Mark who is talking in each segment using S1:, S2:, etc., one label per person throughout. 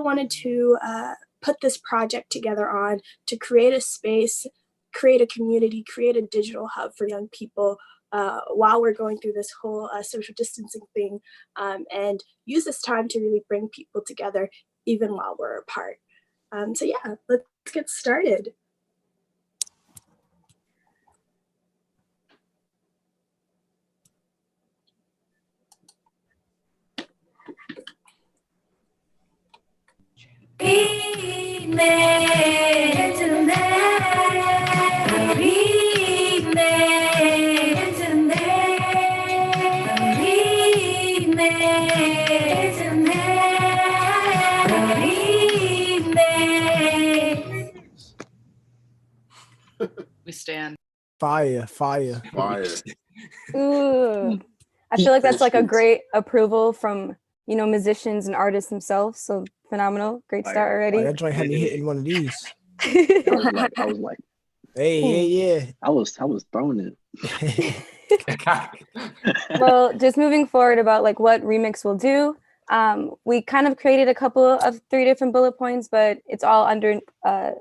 S1: wanted to put this project together on to create a space, create a community, create a digital hub for young people while we're going through this whole social distancing thing, and use this time to really bring people together even while we're apart. So yeah, let's get started.
S2: We stand.
S3: Fire.
S4: Ooh, I feel like that's like a great approval from, you know, musicians and artists themselves. So phenomenal. Great start already.
S3: That joint had me hitting one of these.
S5: I was like,
S3: yeah.
S5: I was throwing it.
S4: Well, just moving forward about like what Remix will do. We kind of created a couple of 3 different bullet points, but it's all under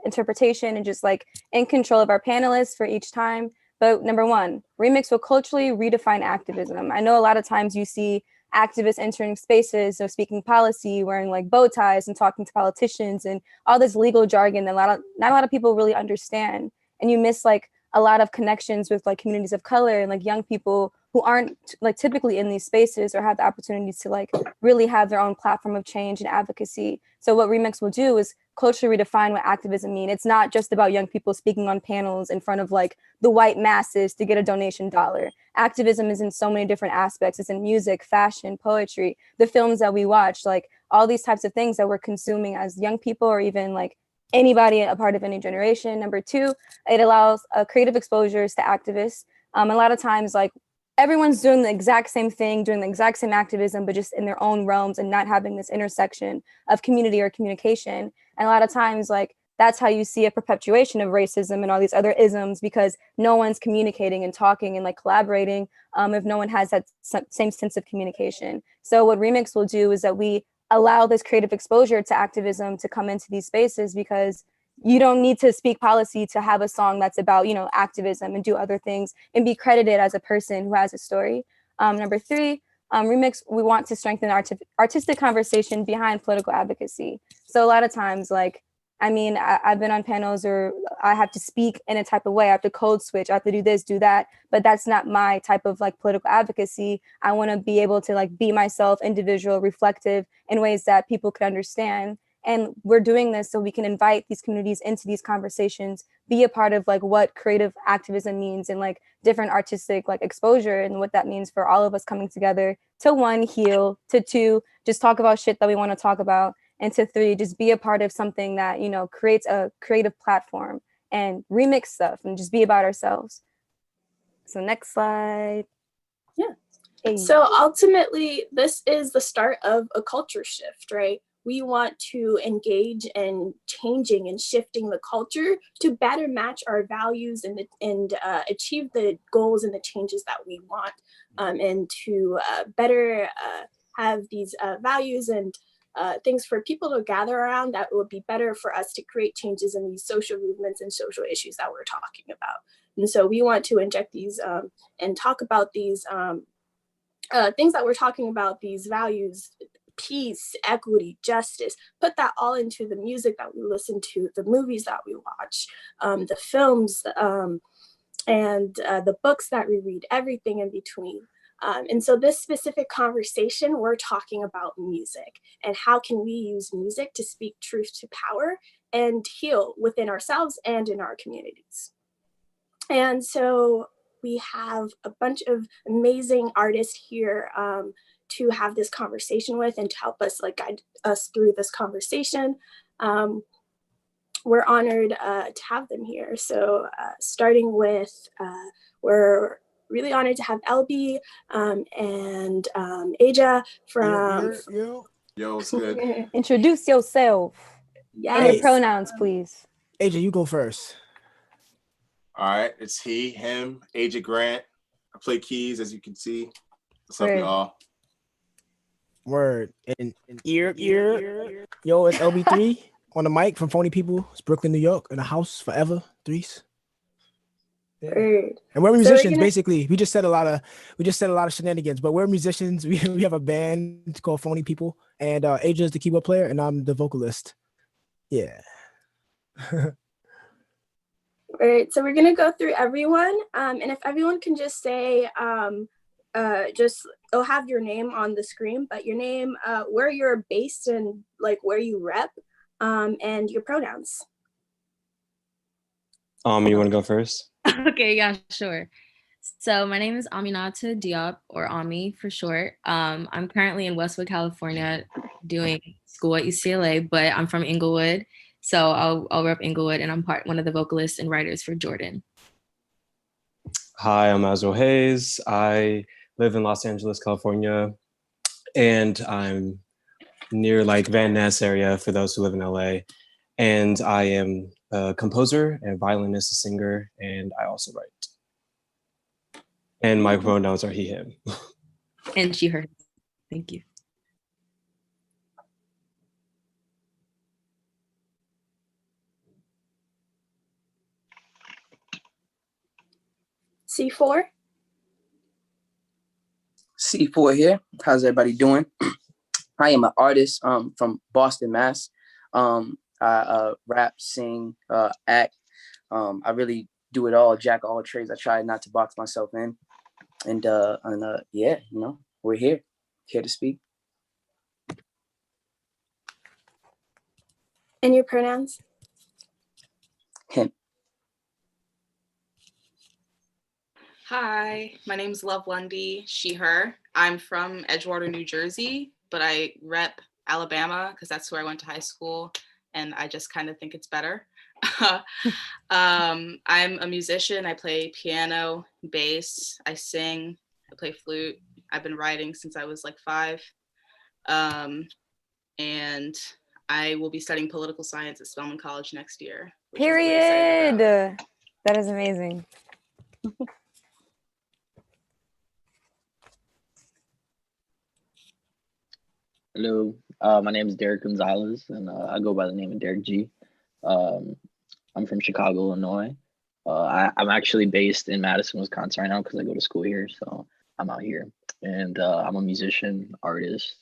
S4: interpretation and just like in control of our panelists for each time. But number 1, Remix will culturally redefine activism. I know a lot of times you see activists entering spaces, so speaking policy, wearing like bow ties and talking to politicians and all this legal jargon that not a lot of people really understand. And you miss like a lot of connections with like communities of color and like young people who aren't like typically in these spaces or have the opportunities to like really have their own platform of change and advocacy. So what Remix will do is culturally redefine what activism means. It's not just about young people speaking on panels in front of like the white masses to get a donation dollar. Activism is in so many different aspects. It's in music, fashion, poetry, the films that we watch, like all these types of things that we're consuming as young people or even like anybody a part of any generation. Number 2, it allows creative exposures to activists. A lot of times, like everyone's doing the exact same thing, doing the exact same activism, but just in their own realms and not having this intersection of community or communication. And a lot of times, like that's how you see a perpetuation of racism and all these other isms, because no one's communicating and talking and like collaborating if no one has that same sense of communication. So what Remix will do is that we allow this creative exposure to activism to come into these spaces, because you don't need to speak policy to have a song that's about, you know, activism and do other things and be credited as a person who has a story. Number 3, Remix, we want to strengthen artistic conversation behind political advocacy. So a lot of times, like, I mean, I've been on panels or I have to speak in a type of way. I have to code switch. I have to do this, do that. But that's not my type of like political advocacy. I want to be able to like be myself, individual, reflective in ways that people could understand. And we're doing this so we can invite these communities into these conversations, be a part of like what creative activism means and like different artistic like exposure and what that means for all of us coming together to 1, heal, to 2, just talk about shit that we want to talk about, and to 3, just be a part of something that, you know, creates a creative platform and remix stuff and just be about ourselves. So next slide.
S1: Yeah.
S4: Hey.
S1: So ultimately, this is the start of a culture shift, right? We want to engage in changing and shifting the culture to better match our values and achieve the goals and the changes that we want, and to better have these values and things for people to gather around that would be better for us to create changes in these social movements and social issues that we're talking about. And so we want to inject these and talk about these things that we're talking about, these values, peace, equity, justice, put that all into the music that we listen to, the movies that we watch, the films, and the books that we read, everything in between. And so this specific conversation, we're talking about music and how can we use music to speak truth to power and heal within ourselves and in our communities. And so we have a bunch of amazing artists here to have this conversation with and to help us like guide us through this conversation. We're honored to have them here. So starting with, we're really honored to have LB and Aja from...
S6: Yo, what's good?
S4: Introduce yourself.
S1: Yes.
S4: And your pronouns, please.
S3: Aja, you go first.
S6: All right, it's he, him, Aja Grant. I play keys, as you can see. What's up, y'all?
S3: Word. And ear. Yo, it's LB3 on the mic from Phony People. It's Brooklyn, New York, in the house forever. Threes. Yeah.
S1: Word.
S3: And we're
S1: So we're
S3: musicians,
S1: gonna
S3: basically. We just said a lot of shenanigans, but we're musicians. We have a band called Phony People, and Adrian is the keyboard player, and I'm the vocalist. Yeah.
S1: All right, so we're gonna go through everyone, and if everyone can just say, just it'll have your name on the screen, but your name, where you're based, and like where you rep, and your pronouns.
S7: You want to go first?
S8: Okay, yeah, sure. So my name is Aminata Diop, or Ami for short. I'm currently in Westwood, California, doing school at UCLA, but I'm from Inglewood, so I'll rep Inglewood, and I'm one of the vocalists and writers for Jordan.
S7: Hi, I'm Azro Hayes. I live in Los Angeles, California, and I'm near like Van Ness area for those who live in LA. And I am a composer and violinist, a singer, and I also write. And my pronouns are he, him.
S8: And she, her. Thank you.
S1: C4.
S9: C4 here. How's everybody doing? I am an artist from Boston, Mass. I rap, sing, act. I really do it all, jack of all trades. I try not to box myself in. And yeah, we're here to speak.
S1: And your pronouns?
S9: Him.
S2: Hi, my name's Love Lundy, she, her. I'm from Edgewater, New Jersey, but I rep Alabama because that's where I went to high school, and I just kind of think it's better. I'm a musician. I play piano, bass, I sing, I play flute. I've been writing since I was like 5. And I will be studying political science at Spelman College next year.
S4: Period. That is amazing.
S5: Hello, my name is Derek Gonzalez, and I go by the name of Derek G. I'm from Chicago, Illinois. I'm actually based in Madison, Wisconsin right now because I go to school here, so I'm out here. And I'm a musician, artist.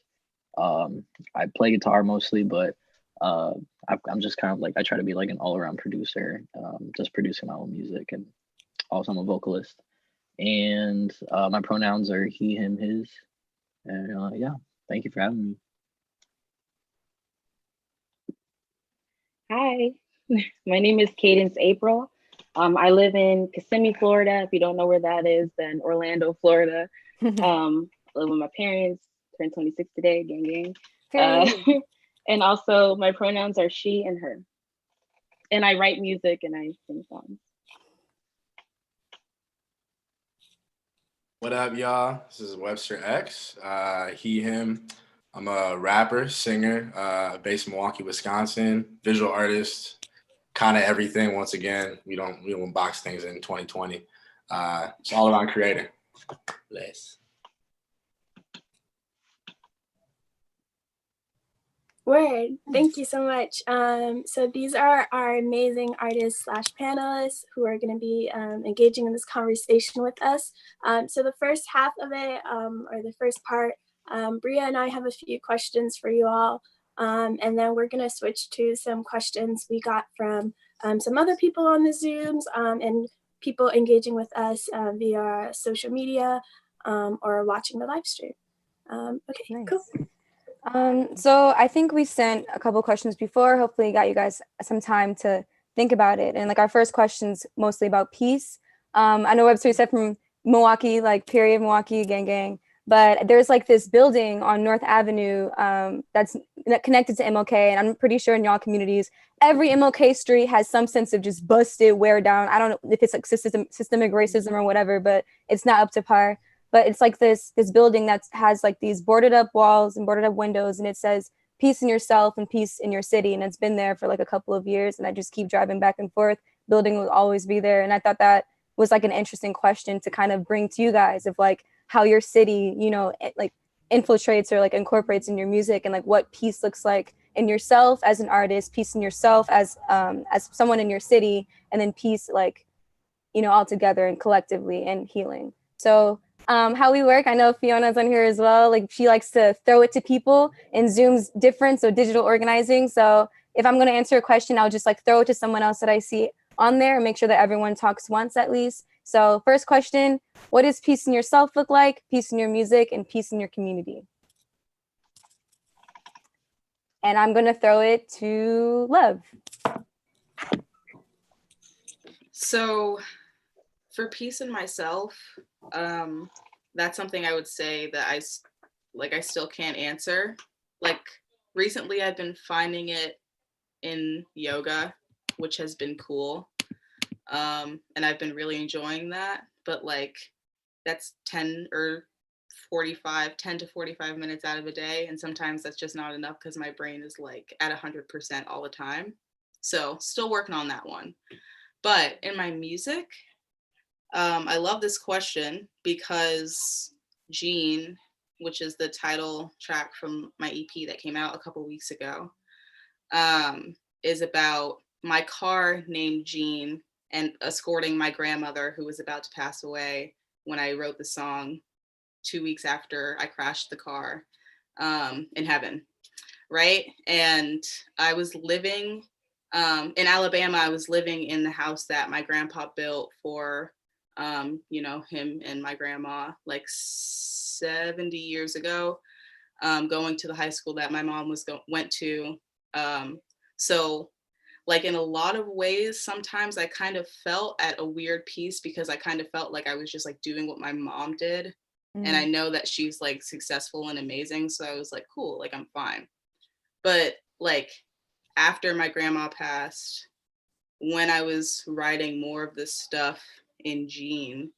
S5: I play guitar mostly, but I'm just kind of like, I try to be like an all-around producer, just producing my own music. And also I'm a vocalist. And my pronouns are he, him, his. And yeah, thank you for having me.
S10: Hi, my name is Cadence April. I live in Kissimmee, Florida. If you don't know where that is, then Orlando, Florida. I live with my parents, turned 26 today, gang. And also my pronouns are she and her. And I write music and I sing songs.
S6: What up, y'all? This is Webster X. He, him. I'm a rapper, singer, based in Milwaukee, Wisconsin, visual artist, kind of everything. Once again, we don't box things in 2020. It's all around creating. Bless.
S1: Word. Thank you so much. So these are our amazing artists / panelists who are going to be engaging in this conversation with us. So the first half of it, or the first part, Bria and I have a few questions for you all. And then we're going to switch to some questions we got from some other people on the Zooms and people engaging with us via social media or watching the live stream. Okay, nice. Cool.
S4: So I think we sent a couple questions before, hopefully got you guys some time to think about it. And like our first question's mostly about peace. I know Webster said from Milwaukee, like period, Milwaukee, gang. But there's like this building on North Avenue that's connected to MLK. And I'm pretty sure in y'all communities, every MLK street has some sense of just busted, wear down. I don't know if it's like systemic racism or whatever, but it's not up to par. But it's like this building that has like these boarded up walls and boarded up windows, and it says peace in yourself and peace in your city. And it's been there for like a couple of years, and I just keep driving back and forth. Building will always be there. And I thought that was like an interesting question to kind of bring to you guys of like how your city, like infiltrates or like incorporates in your music, and like what peace looks like in yourself as an artist, peace in yourself as someone in your city, and then peace like, you know, all together and collectively and healing. So how we work, I know Fiona's on here as well. Like she likes to throw it to people, and Zoom's different, so digital organizing. So if I'm going to answer a question, I'll just like throw it to someone else that I see on there and make sure that everyone talks once at least. So first question, what does peace in yourself look like, peace in your music, and peace in your community? And I'm going to throw it to Love.
S2: So for peace in myself, that's something I would say that I still can't answer. Like recently I've been finding it in yoga, which has been cool. And I've been really enjoying that, but like that's 10 to 45 minutes out of a day. And sometimes that's just not enough because my brain is like at 100% all the time. So still working on that one. But in my music, I love this question because Gene, which is the title track from my EP that came out a couple weeks ago, is about my car named Gene and escorting my grandmother who was about to pass away when I wrote the song 2 weeks after I crashed the car in heaven, right? And I was living in Alabama. I was living in the house that my grandpa built for you know, him and my grandma like 70 years ago, going to the high school that my mom went to. So like in a lot of ways, sometimes I kind of felt at a weird piece because I kind of felt like I was just like doing what my mom did. And I know that she's like successful and amazing. So I was like, cool, like I'm fine. But like after my grandma passed, when I was writing more of this stuff in Gene,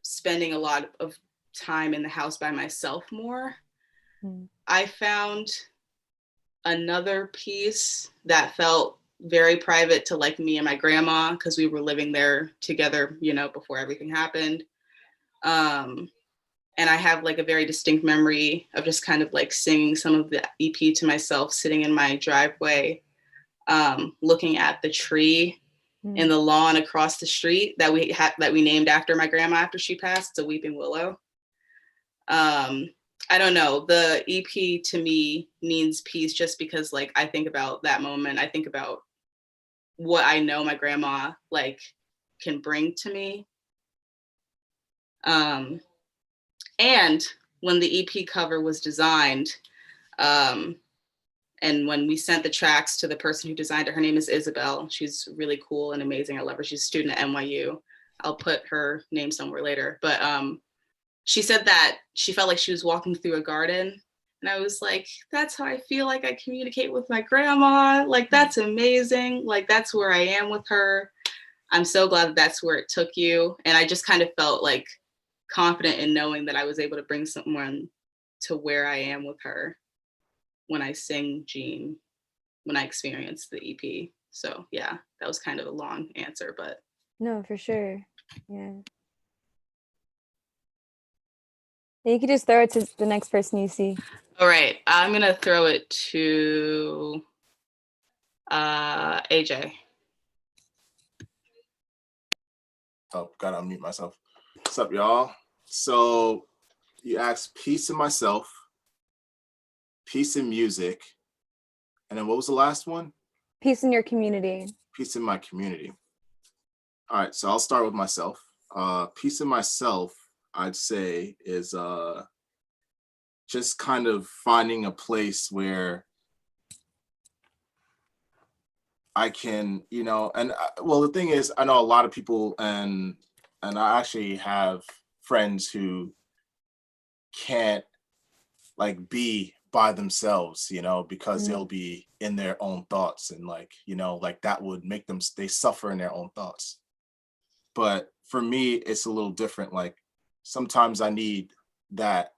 S2: spending a lot of time in the house by myself more, I found another piece that felt very private to like me and my grandma because we were living there together, you know, before everything happened. And I have like a very distinct memory of just kind of like singing some of the EP to myself, sitting in my driveway, looking at the tree in the lawn across the street that we named after my grandma after she passed. It's a weeping willow. I don't know. The EP to me means peace just because like I think about that moment. I think about what I know my grandma like can bring to me. And when the EP cover was designed, and when we sent the tracks to the person who designed it, her name is Isabel. She's really cool and amazing. I love her. She's a student at NYU. I'll put her name somewhere later. But she said that she felt like she was walking through a garden. And I was like, that's how I feel like I communicate with my grandma. Like, that's amazing. Like, that's where I am with her. I'm so glad that that's where it took you. And I just kind of felt like confident in knowing that I was able to bring someone to where I am with her when I sing Gene, when I experienced the EP. So yeah, that was kind of a long answer, but.
S4: No, for sure. Yeah. You could just throw it to the next person you see.
S2: All right, I'm gonna throw it to AJ.
S6: Oh, gotta unmute myself. What's up, y'all? So you asked peace in myself, peace in music, and then what was the last one?
S4: Peace in your community.
S6: Peace in my community. All right, so I'll start with myself. Peace in myself, I'd say, is just kind of finding a place where I can, you know, and well, the thing is, I know a lot of people, and I actually have friends who can't like be by themselves, you know, because they'll be in their own thoughts, and like, you know, like that would make them, they suffer in their own thoughts. But for me, it's a little different. Like sometimes I need that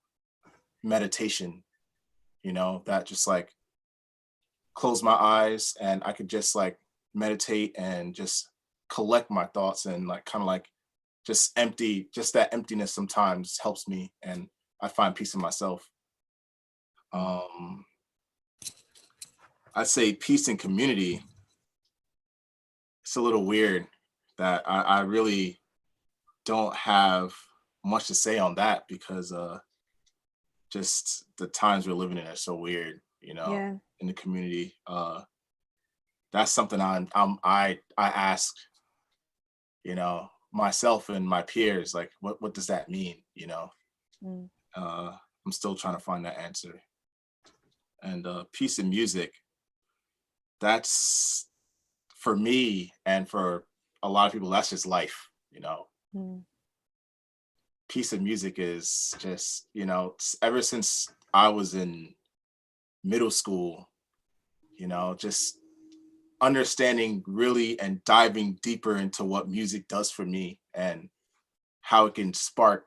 S6: meditation, you know, that just like close my eyes and I could just like meditate and just collect my thoughts and like kind of like just empty, just that emptiness sometimes helps me, and I find peace in myself. I'd say peace and community. It's a little weird that I really don't have much to say on that, because just the times we're living in are so weird,
S4: Yeah.
S6: in the community. That's something I ask, myself and my peers, like, what does that mean?
S4: Mm.
S6: I'm still trying to find that answer. And peace in music, that's, for me and for a lot of people, that's just life.
S4: Mm.
S6: Peace in music is just, ever since I was in middle school, just understanding really and diving deeper into what music does for me and how it can spark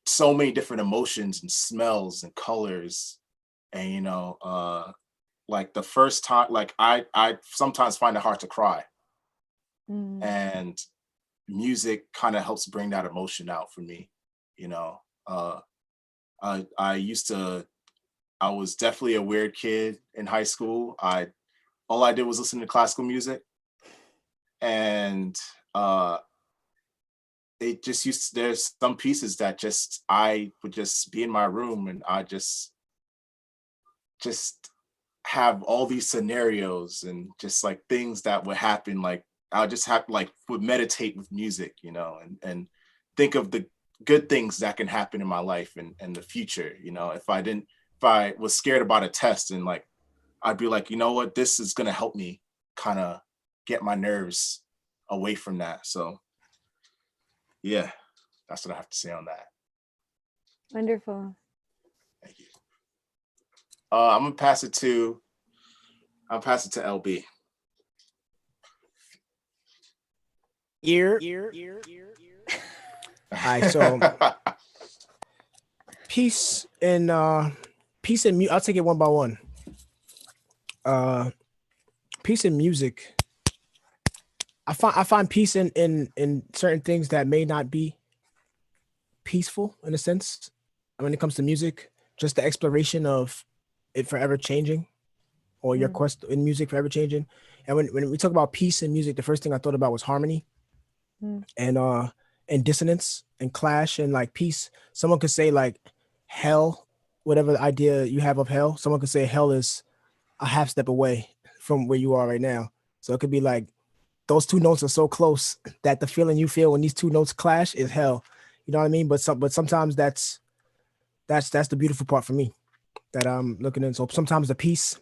S6: so many different emotions and smells and colors. And like the first time, like I sometimes find it hard to cry,
S4: Mm.
S6: and music kind of helps bring that emotion out for me. uh I was definitely a weird kid in high school. All I did was listen to classical music, and it just there's some pieces that just I would just be in my room, and I just have all these scenarios and just like things that would happen. Like I just have like would meditate with music, and think of the good things that can happen in my life and the future. If I was scared about a test, and like I'd be like, you know what, this is gonna help me kind of get my nerves away from that. So yeah, that's what I have to say on that.
S4: Wonderful.
S6: Thank you. I'm gonna pass it to LB.
S3: All right, so peace and I'll take it one by one. Peace in music. I find peace in certain things that may not be peaceful in a sense. When it comes to music, just the exploration of it forever changing, or your quest in music forever changing. And when we talk about peace in music, the first thing I thought about was harmony, and dissonance and clash and like peace. Someone could say like hell, whatever the idea you have of hell. Someone could say hell is a half step away from where you are right now. So it could be like those two notes are so close that the feeling you feel when these two notes clash is hell. You know what I mean? But sometimes that's the beautiful part for me that I'm looking in. So sometimes the peace,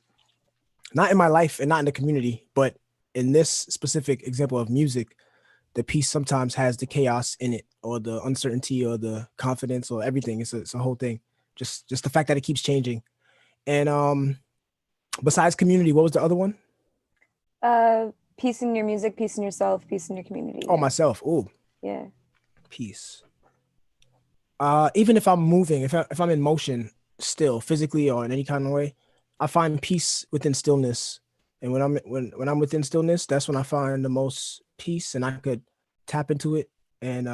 S3: not in my life and not in the community, but in this specific example of music, the peace sometimes has the chaos in it, or the uncertainty, or the confidence, or everything. It's a whole thing. Just the fact that it keeps changing. And besides community, what was the other one?
S4: Peace in your music, peace in yourself, peace in your community.
S3: Oh, myself. Oh,
S4: yeah.
S3: Peace. Even if I'm moving, if I'm in motion still, physically or in any kind of way, I find peace within stillness. And when I'm within stillness, that's when I find the most peace, and I could tap into it and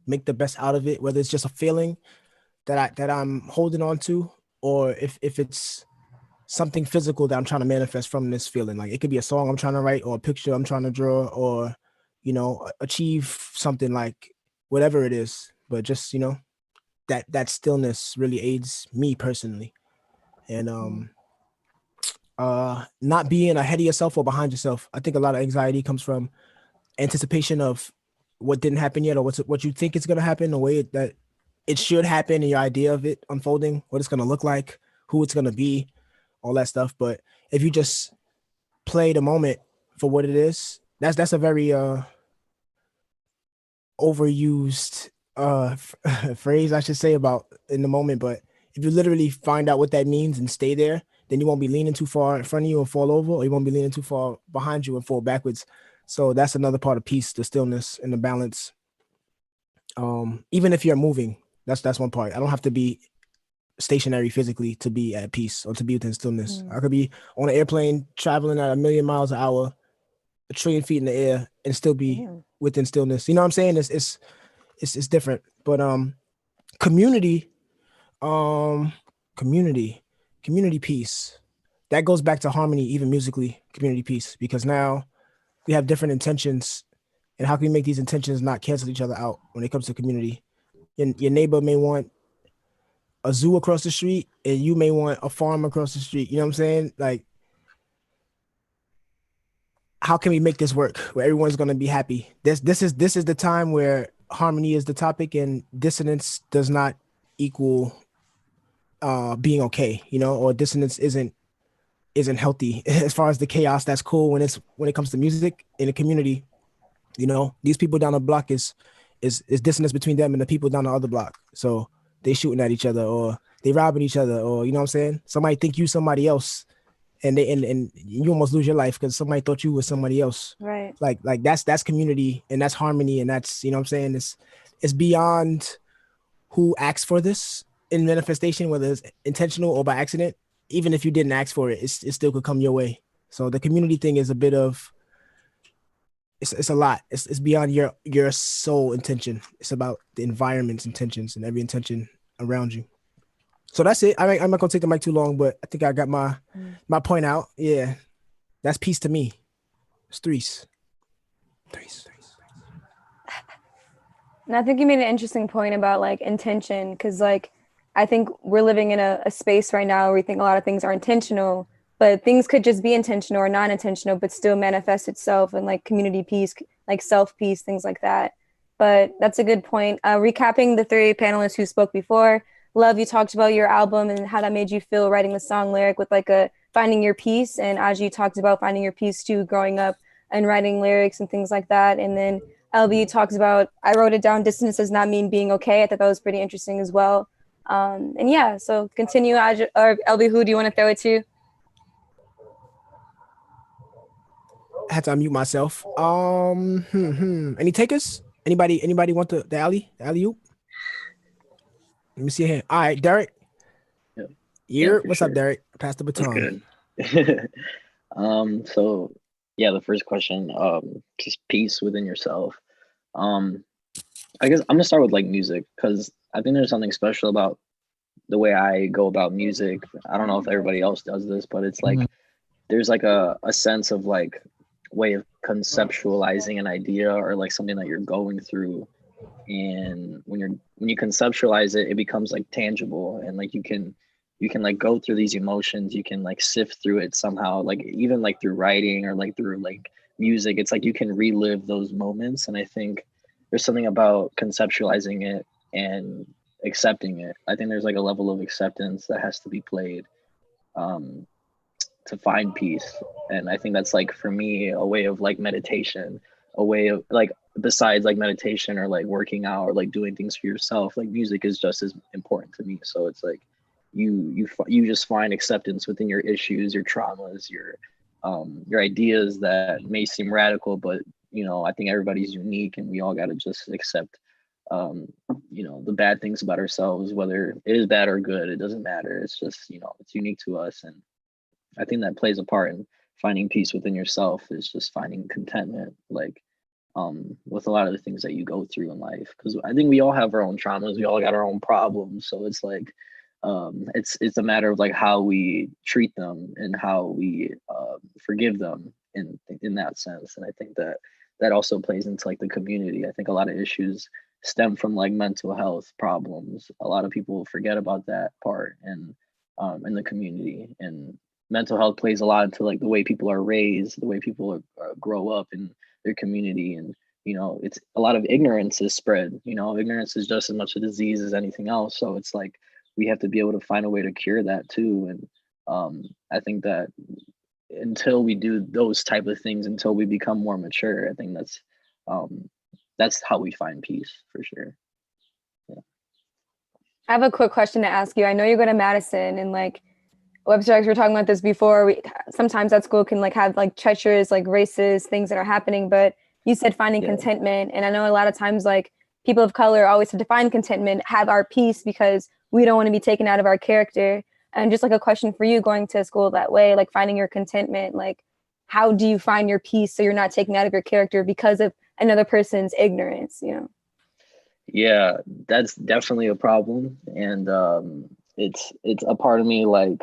S3: make the best out of it, whether it's just a feeling that I'm holding on to, or if it's something physical that I'm trying to manifest from this feeling. Like it could be a song I'm trying to write, or a picture I'm trying to draw, or achieve something, like whatever it is. But just that stillness really aids me personally. And not being ahead of yourself or behind yourself. I think a lot of anxiety comes from anticipation of what didn't happen yet, or what you think is going to happen, the way that it should happen, and your idea of it unfolding, what it's going to look like, who it's going to be, all that stuff. But if you just play the moment for what it is, that's a very overused phrase, I should say, about in the moment. But if you literally find out what that means and stay there, then you won't be leaning too far in front of you and fall over, or you won't be leaning too far behind you and fall backwards. So that's another part of peace, the stillness and the balance. Even if you're moving, that's one part. I don't have to be stationary physically to be at peace or to be within stillness. I could be on an airplane traveling at 1,000,000 miles an hour a trillion feet in the air and still be within stillness. You know what I'm saying? It's different. But community, um, community, community peace. That goes back to harmony, even musically, community peace, because now we have different intentions, and how can we make these intentions not cancel each other out when it comes to community? Your neighbor may want a zoo across the street, and you may want a farm across the street. You know what I'm saying? Like, how can we make this work where everyone's going to be happy? This is the time where harmony is the topic, and dissonance does not equal being okay, you know, or dissonance isn't healthy. As far as the chaos, that's cool when it comes to music in a community. You know, these people down the block is dissonance between them and the people down the other block. So they shooting at each other, or they robbing each other, or you know what I'm saying? Somebody think you somebody else, and and you almost lose your life because somebody thought you was somebody else.
S4: Right.
S3: Like that's community, and that's harmony, and that's, you know what I'm saying? It's beyond who acts for this in manifestation, whether it's intentional or by accident. Even if you didn't ask for it, it still could come your way. So the community thing is a bit of, it's a lot. It's beyond your sole intention. It's about the environment's intentions and every intention around you. So that's it. I'm not gonna take the mic too long, but I think I got my point out. Yeah, that's peace to me. It's threes.
S4: And I think you made an interesting point about like intention, because like I think we're living in a space right now where we think a lot of things are intentional, but things could just be intentional or non-intentional, but still manifest itself in like community peace, like self-peace, things like that. But that's a good point. Recapping the three panelists who spoke before, Love, you talked about your album and how that made you feel writing the song lyric with like a finding your peace. And as you talked about finding your peace too, growing up and writing lyrics and things like that. And then LB talks about, I wrote it down, distance does not mean being okay. I thought that was pretty interesting as well. And yeah, so continue. Or LB, who do you want to throw it to?
S3: I had to unmute myself. Any takers? Anybody want the alley-oop? Let me see here. All right, Derek.
S5: Yeah,
S3: What's up, Derek? Pass the baton.
S5: Good. So yeah, the first question, just peace within yourself. I guess I'm gonna start with like music, because I think there's something special about the way I go about music. I don't know if everybody else does this, but it's like there's like a sense of like way of conceptualizing an idea or like something that you're going through, and when you conceptualize it, it becomes like tangible, and like you can like go through these emotions, you can like sift through it somehow, like even like through writing or like through like music. It's like you can relive those moments, and I think there's something about conceptualizing it and accepting it. I think there's like a level of acceptance that has to be played to find peace. And I think that's like for me a way of like meditation, a way of like, besides like meditation or like working out or like doing things for yourself, like music is just as important to me. So it's like you just find acceptance within your issues, your traumas, your ideas that may seem radical, but you know, I think everybody's unique, and we all got to just accept you know, the bad things about ourselves, whether it is bad or good, it doesn't matter. It's just, you know, it's unique to us. And I think that plays a part in finding peace within yourself, is just finding contentment, like with a lot of the things that you go through in life. Because I think we all have our own traumas, we all got our own problems. So it's like it's a matter of like how we treat them and how we forgive them in that sense. And I think that also plays into like the community. I think a lot of issues stem from like mental health problems. A lot of people forget about that part, and in the community, and mental health plays a lot into like the way people are raised, the way people grow up in their community. And you know, it's a lot of ignorance is spread. You know, ignorance is just as much a disease as anything else. So it's like we have to be able to find a way to cure that too. And I think that until we do those type of things, until we become more mature, I think that's how we find peace, for sure. Yeah.
S4: I have a quick question to ask you. I know you go to Madison, and like Webster X, we were talking about this before. Sometimes that school can like have like treacherous, like racist things that are happening, but you said finding contentment. And I know a lot of times like people of color always have to find contentment, have our peace, because we don't want to be taken out of our character. And just like a question for you, going to school that way, like finding your contentment, like how do you find your peace so you're not taken out of your character because of another person's ignorance, you know?
S5: Yeah, that's definitely a problem, and it's a part of me like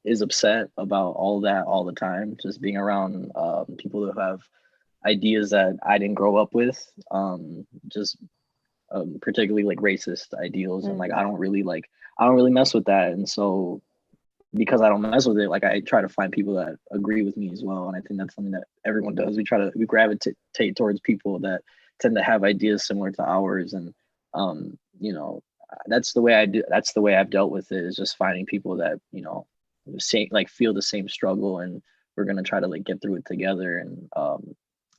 S5: is upset about all that all the time. Just being around people who have ideas that I didn't grow up with, just particularly like racist ideals, and like I don't really mess with that, and so because I don't mess with it, like I try to find people that agree with me as well, and I think that's something that everyone does. We gravitate towards people that tend to have ideas similar to ours, and you know, that's the way I do. That's the way I've dealt with it, is just finding people that, you know, same, like feel the same struggle, and we're gonna try to like get through it together. And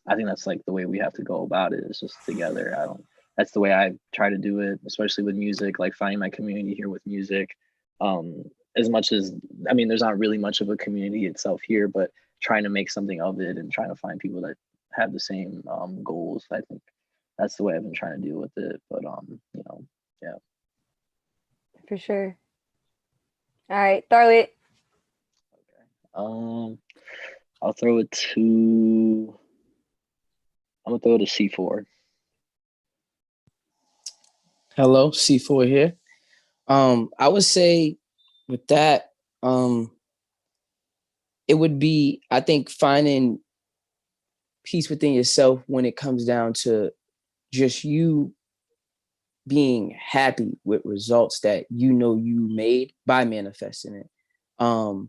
S5: I think that's like the way we have to go about it, is just together. I don't. That's the way I try to do it, especially with music, like finding my community here with music. Um, as much as, I mean, there's not really much of a community itself here, but trying to make something of it and trying to find people that have the same goals. I think that's the way I've been trying to deal with it. But you know, yeah.
S4: For sure. All right, Darlie.
S5: I'll throw it to. I'm gonna throw it to C4.
S9: Hello, C4 here. I would say with that, it would be, I think, finding peace within yourself when it comes down to just you being happy with results that you know you made by manifesting it. And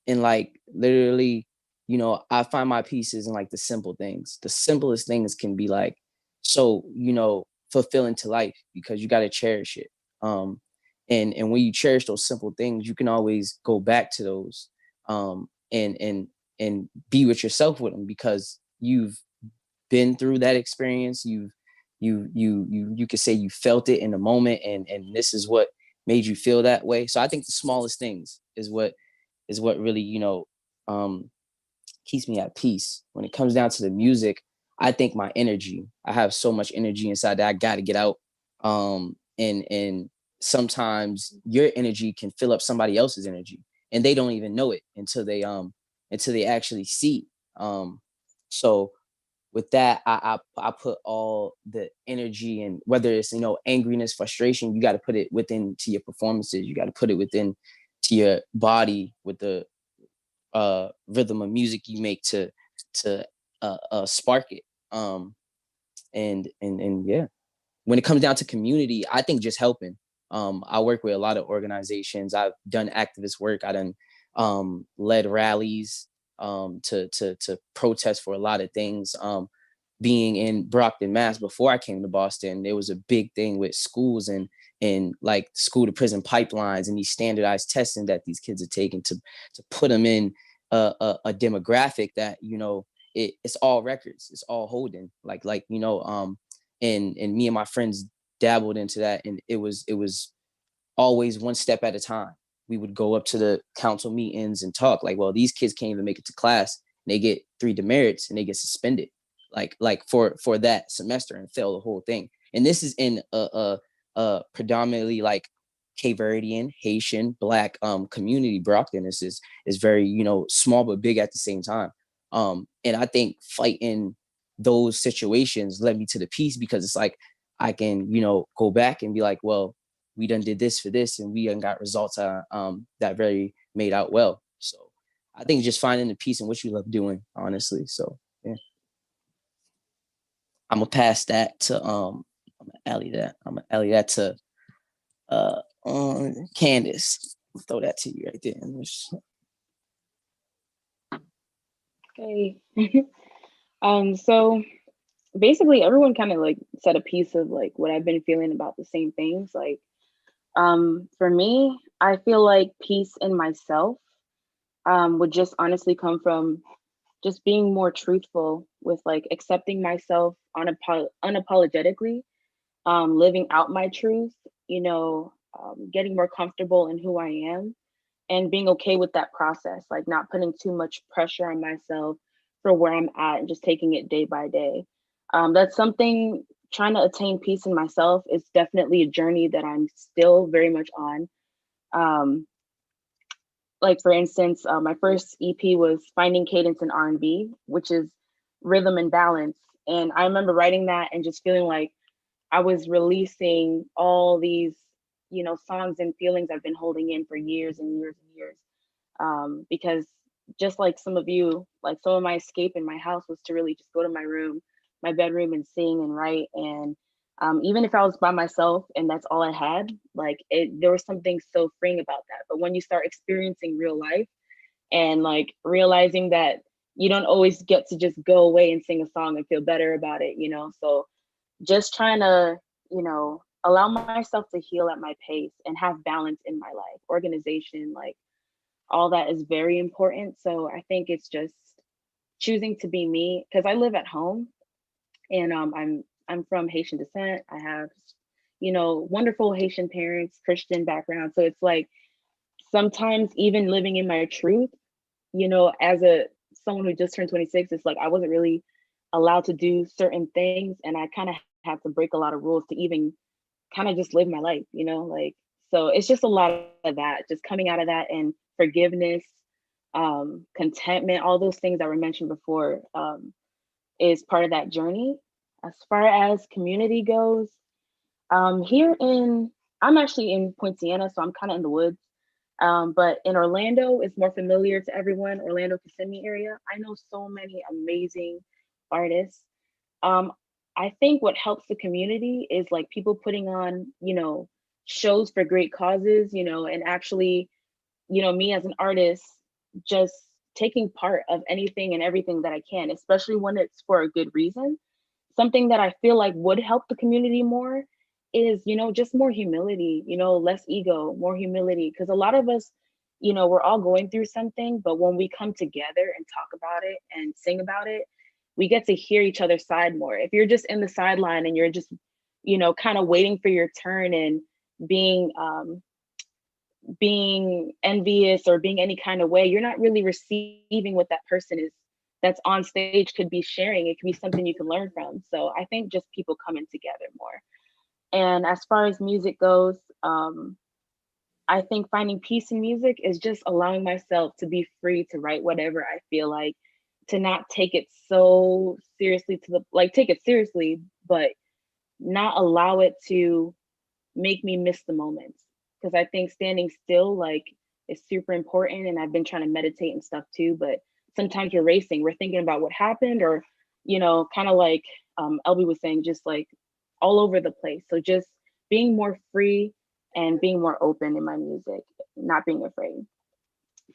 S9: like literally, you know, I find my pieces in like the simple things. The simplest things can be like so, you know, fulfilling to life, because you got to cherish it. And when you cherish those simple things, you can always go back to those, and be with yourself with them, because you've been through that experience. You could say you felt it in the moment, and this is what made you feel that way. So I think the smallest things is what really, you know, keeps me at peace. When it comes down to the music, I think my energy, I have so much energy inside that I got to get out. And sometimes your energy can fill up somebody else's energy, and they don't even know it until they actually see. So with that, I put all the energy, and whether it's, you know, angriness, frustration, you got to put it within to your performances. You got to put it within to your body with the rhythm of music you make to spark it. And yeah, when it comes down to community, I think just helping. I work with a lot of organizations. I've done activist work. I done led rallies to protest for a lot of things. Being in Brockton, Mass, before I came to Boston, there was a big thing with schools and like school to prison pipelines and these standardized testing that these kids are taking to put them in a demographic that, you know, it's all records, it's all holding, like you know, and me and my friends dabbled into that, and it was always one step at a time. We would go up to the council meetings and talk like, well, these kids can't even make it to class, and they get 3 demerits and they get suspended like for that semester and fail the whole thing. And this is in a predominantly like Cape Verdean, Haitian, Black community. Brockton is very, you know, small but big at the same time. And I think fighting those situations led me to the peace, because it's like I can, you know, go back and be like, well, we done did this for this, and we done got results that very made out well. So I think just finding the peace in what you love doing, honestly. So yeah. I'm gonna pass that to I'm gonna alley that to Candace. Throw that to you right there.
S10: Okay. So basically everyone kind of like said a piece of like what I've been feeling about the same things. Like, for me, I feel like peace in myself would just honestly come from just being more truthful with like accepting myself unapologetically, living out my truth, you know, getting more comfortable in who I am, and being okay with that process, like not putting too much pressure on myself for where I'm at and just taking it day by day. That's something, trying to attain peace in myself is definitely a journey that I'm still very much on. Um, like for instance, my first EP was Finding Cadence in R&B, which is rhythm and balance. And I remember writing that and just feeling like I was releasing all these, you know, songs and feelings I've been holding in for years and years and years. Because just like some of you, like some of my escape in my house was to really just go to my room, my bedroom, and sing and write. And even if I was by myself and that's all I had, like there was something so freeing about that. But when you start experiencing real life and like realizing that you don't always get to just go away and sing a song and feel better about it, you know? So just trying to, you know, allow myself to heal at my pace and have balance in my life, organization, like all that is very important. So I think it's just choosing to be me because I live at home and I'm from Haitian descent. I have, you know, wonderful Haitian parents, Christian background. So it's like sometimes even living in my truth, you know, as a someone who just turned 26, it's like I wasn't really allowed to do certain things, and I kind of had to break a lot of rules to even kind of just live my life, you know, like so it's just a lot of that, just coming out of that and forgiveness, contentment, all those things that were mentioned before is part of that journey. As far as community goes, here in I'm actually in Poinciana, so I'm kind of in the woods. But in Orlando, it's more familiar to everyone, Orlando, Kissimmee area. I know so many amazing artists. Um, I think what helps the community is like people putting on, you know, shows for great causes, you know, and actually, you know, me as an artist, just taking part of anything and everything that I can, especially when it's for a good reason. Something that I feel like would help the community more is, you know, just more humility, you know, less ego, more humility. Because a lot of us, you know, we're all going through something, but when we come together and talk about it and sing about it, we get to hear each other's side more. If you're just in the sideline and you're just, you know, kind of waiting for your turn and being being envious or being any kind of way, you're not really receiving what that person is that's on stage could be sharing. It could be something you can learn from. So I think just people coming together more. And as far as music goes, I think finding peace in music is just allowing myself to be free to write whatever I feel like, to not take it so seriously to the like take it seriously, but not allow it to make me miss the moments. Because I think standing still like is super important. And I've been trying to meditate and stuff too, but sometimes we're racing, we're thinking about what happened or, you know, kind of like Elby was saying, just like all over the place. So just being more free and being more open in my music, not being afraid.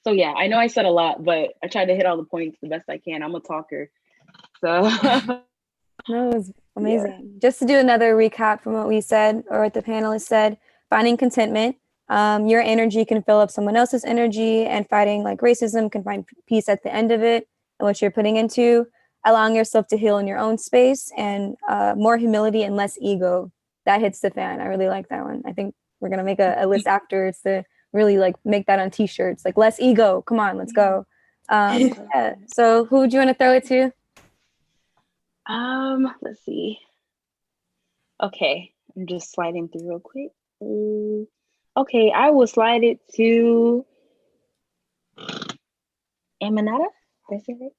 S10: So yeah, I know I said a lot, but I tried to hit all the points the best I can. I'm a talker. So
S4: No, it was
S10: yeah.
S4: amazing. Just to do another recap from what we said or what the panelists said, finding contentment. Your energy can fill up someone else's energy, and fighting like racism can find peace at the end of it and what you're putting into. Allowing yourself to heal in your own space, and more humility and less ego. That hits the fan. I really like that one. I think we're gonna make a list afterwards to really like make that on t-shirts. Like less ego. Come on, let's go. Yeah. So who do you want to throw it to?
S10: Let's see. Okay, I'm just sliding through real quick. Okay, I will slide it to Emanata. Did I say right?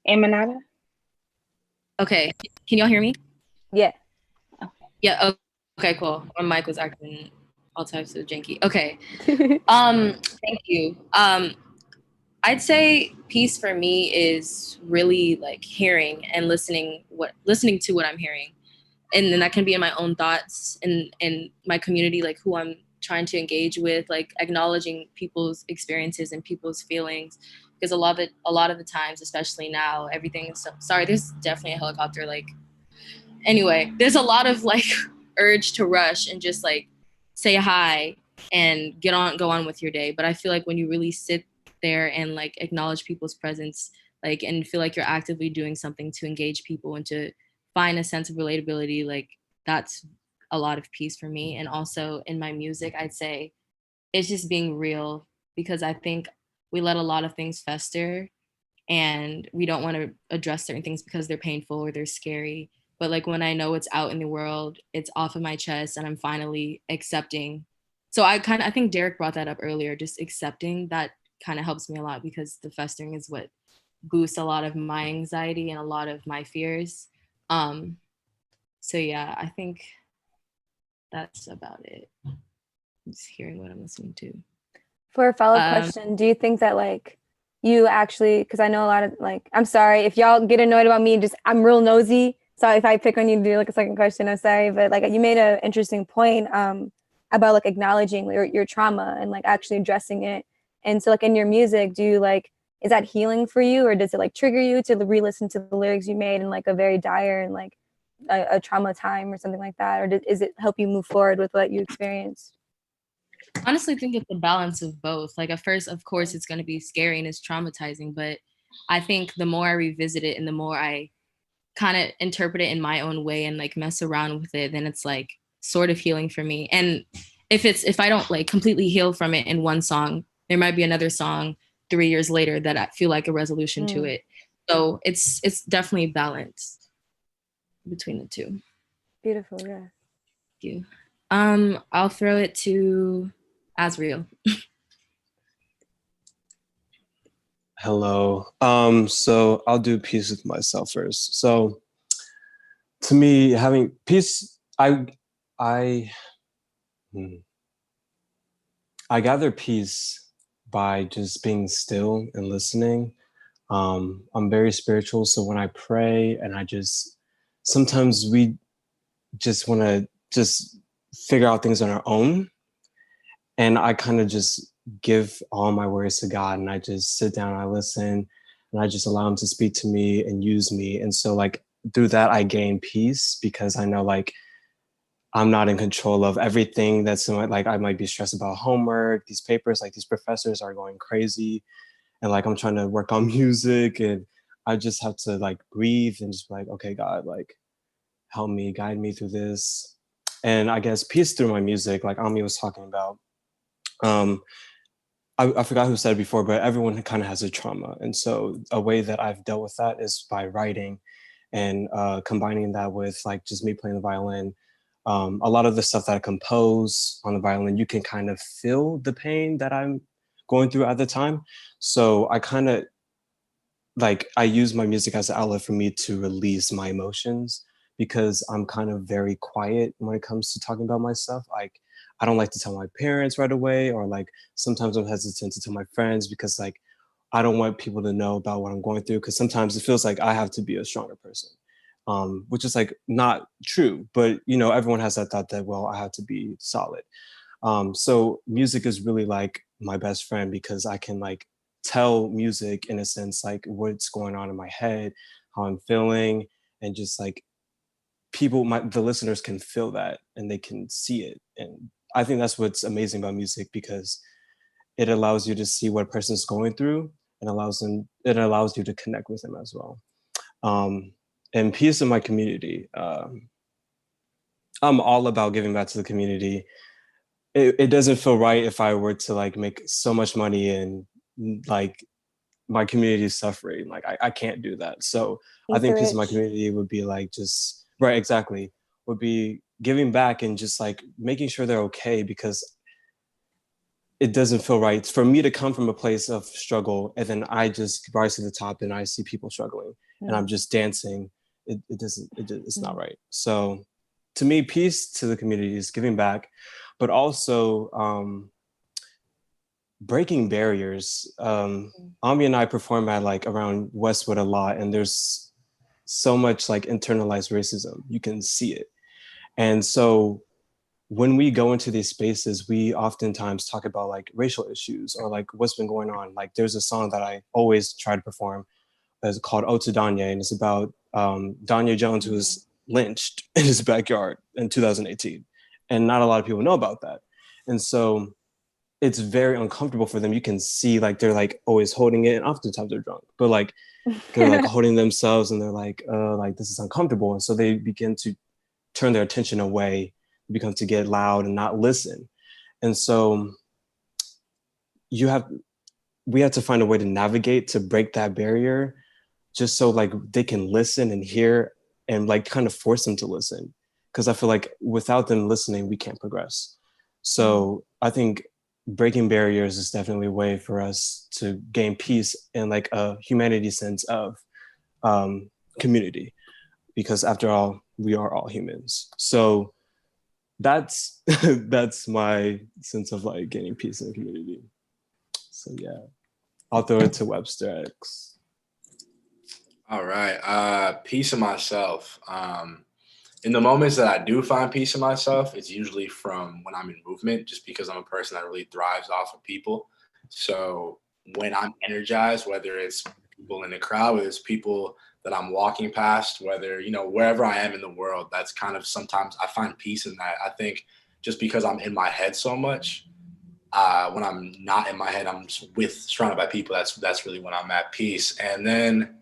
S10: Emanata.
S8: Okay, can y'all hear me?
S4: Yeah.
S8: Yeah. Okay. Cool. My mic was acting all types of janky. Okay. Thank you. I'd say peace for me is really like hearing and listening to what I'm hearing. And then that can be in my own thoughts and in my community, like who I'm trying to engage with, like acknowledging people's experiences and people's feelings. Because a lot of the times, especially now, everything is sorry, there's definitely a helicopter. Like anyway, there's a lot of like urge to rush and just like say hi and go on with your day. But I feel like when you really sit there and like acknowledge people's presence, like and feel like you're actively doing something to engage people and to find a sense of relatability, like that's a lot of peace for me. And also in my music, I'd say it's just being real, because I think we let a lot of things fester and we don't want to address certain things because they're painful or they're scary. But like when I know it's out in the world, it's off of my chest and I'm finally accepting So I think Derek brought that up earlier, just accepting that kind of helps me a lot, because the festering is what boosts a lot of my anxiety and a lot of my fears. So yeah, I think that's about it. Just hearing what I'm listening to.
S4: For a follow-up question, do you think that like you actually, because I know a lot of like, I'm sorry if y'all get annoyed about me, just I'm real nosy. So if I pick on you to do like a second question, I'm sorry, but like you made an interesting point about like acknowledging your trauma and like actually addressing it. And so like in your music, do you like, is that healing for you, or does it like trigger you to re-listen to the lyrics you made in like a very dire and like a trauma time or something like that, or is it help you move forward with what you experienced?
S8: Honestly, think it's a balance of both. Like at first, of course, it's going to be scary and it's traumatizing, but I think the more I revisit it and the more I kind of interpret it in my own way and like mess around with it, then it's like sort of healing for me. And if I don't like completely heal from it in one song, there might be another song 3 years later that I feel like a resolution to it. So it's definitely balanced between the two.
S4: Beautiful, yeah.
S8: Thank you. I'll throw it to Asriel.
S7: Hello. So I'll do peace with myself first. So to me, having peace, I gather peace by just being still and listening. I'm very spiritual, so when I pray and sometimes we just want to just figure out things on our own. And I kind of just give all my worries to God, and I just sit down and I listen, and I just allow him to speak to me and use me. And so like through that, I gain peace, because I know like I'm not in control of everything that's like I might be stressed about homework, these papers, like these professors are going crazy, and like I'm trying to work on music, and I just have to like breathe and just be like, okay, God, like help me, guide me through this. And I guess peace through my music, like Ami was talking about. I forgot who said it before, but everyone kind of has a trauma. And so a way that I've dealt with that is by writing and combining that with like just me playing the violin. A lot of the stuff that I compose on the violin, you can kind of feel the pain that I'm going through at the time. So I kind of like, I use my music as an outlet for me to release my emotions, because I'm kind of very quiet when it comes to talking about myself. Like, I don't like to tell my parents right away, or like sometimes I'm hesitant to tell my friends, because like I don't want people to know about what I'm going through, because sometimes it feels like I have to be a stronger person, which is like not true. But you know, everyone has that thought that, well, I have to be solid. So music is really like my best friend, because I can like tell music in a sense like what's going on in my head, how I'm feeling, and just like the listeners can feel that and they can see it. And I think that's what's amazing about music, because it allows you to see what a person's going through, and it allows you to connect with them as well. And peace in my community. I'm all about giving back to the community. It doesn't feel right if I were to like make so much money and like my community is suffering. Like I can't do that. So I think peace in my community would be like just right, exactly. Would be giving back and just like making sure they're okay, because it doesn't feel right for me to come from a place of struggle and then I just rise to the top and I see people struggling and I'm just dancing. It's not right. So to me, peace to the community is giving back, but also breaking barriers. Ami and I perform at like around Westwood a lot, and there's so much like internalized racism. You can see it. And so when we go into these spaces, we oftentimes talk about like racial issues or like what's been going on. Like there's a song that I always try to perform. It's called Ode to Danye, and it's about Danye Jones, who was lynched in his backyard in 2018. And not a lot of people know about that. And so it's very uncomfortable for them. You can see like they're like always holding it, and oftentimes they're drunk, but like they're like holding themselves and they're like this is uncomfortable. And so they begin to turn their attention away, become to get loud and not listen. And so we have to find a way to navigate to break that barrier, just so like they can listen and hear and like kind of force them to listen. Because I feel like without them listening, we can't progress. So I think breaking barriers is definitely a way for us to gain peace in like a humanity sense of community, because after all, we are all humans. So that's that's my sense of like gaining peace in the community. So yeah, I'll throw it to Webster X.
S6: All right. Peace in myself. In the moments that I do find peace in myself, it's usually from when I'm in movement, just because I'm a person that really thrives off of people. So when I'm energized, whether it's people in the crowd, whether it's people that I'm walking past, whether, wherever I am in the world, that's kind of sometimes I find peace in that. I think just because I'm in my head so much, when I'm not in my head, I'm just surrounded by people. That's really when I'm at peace. And then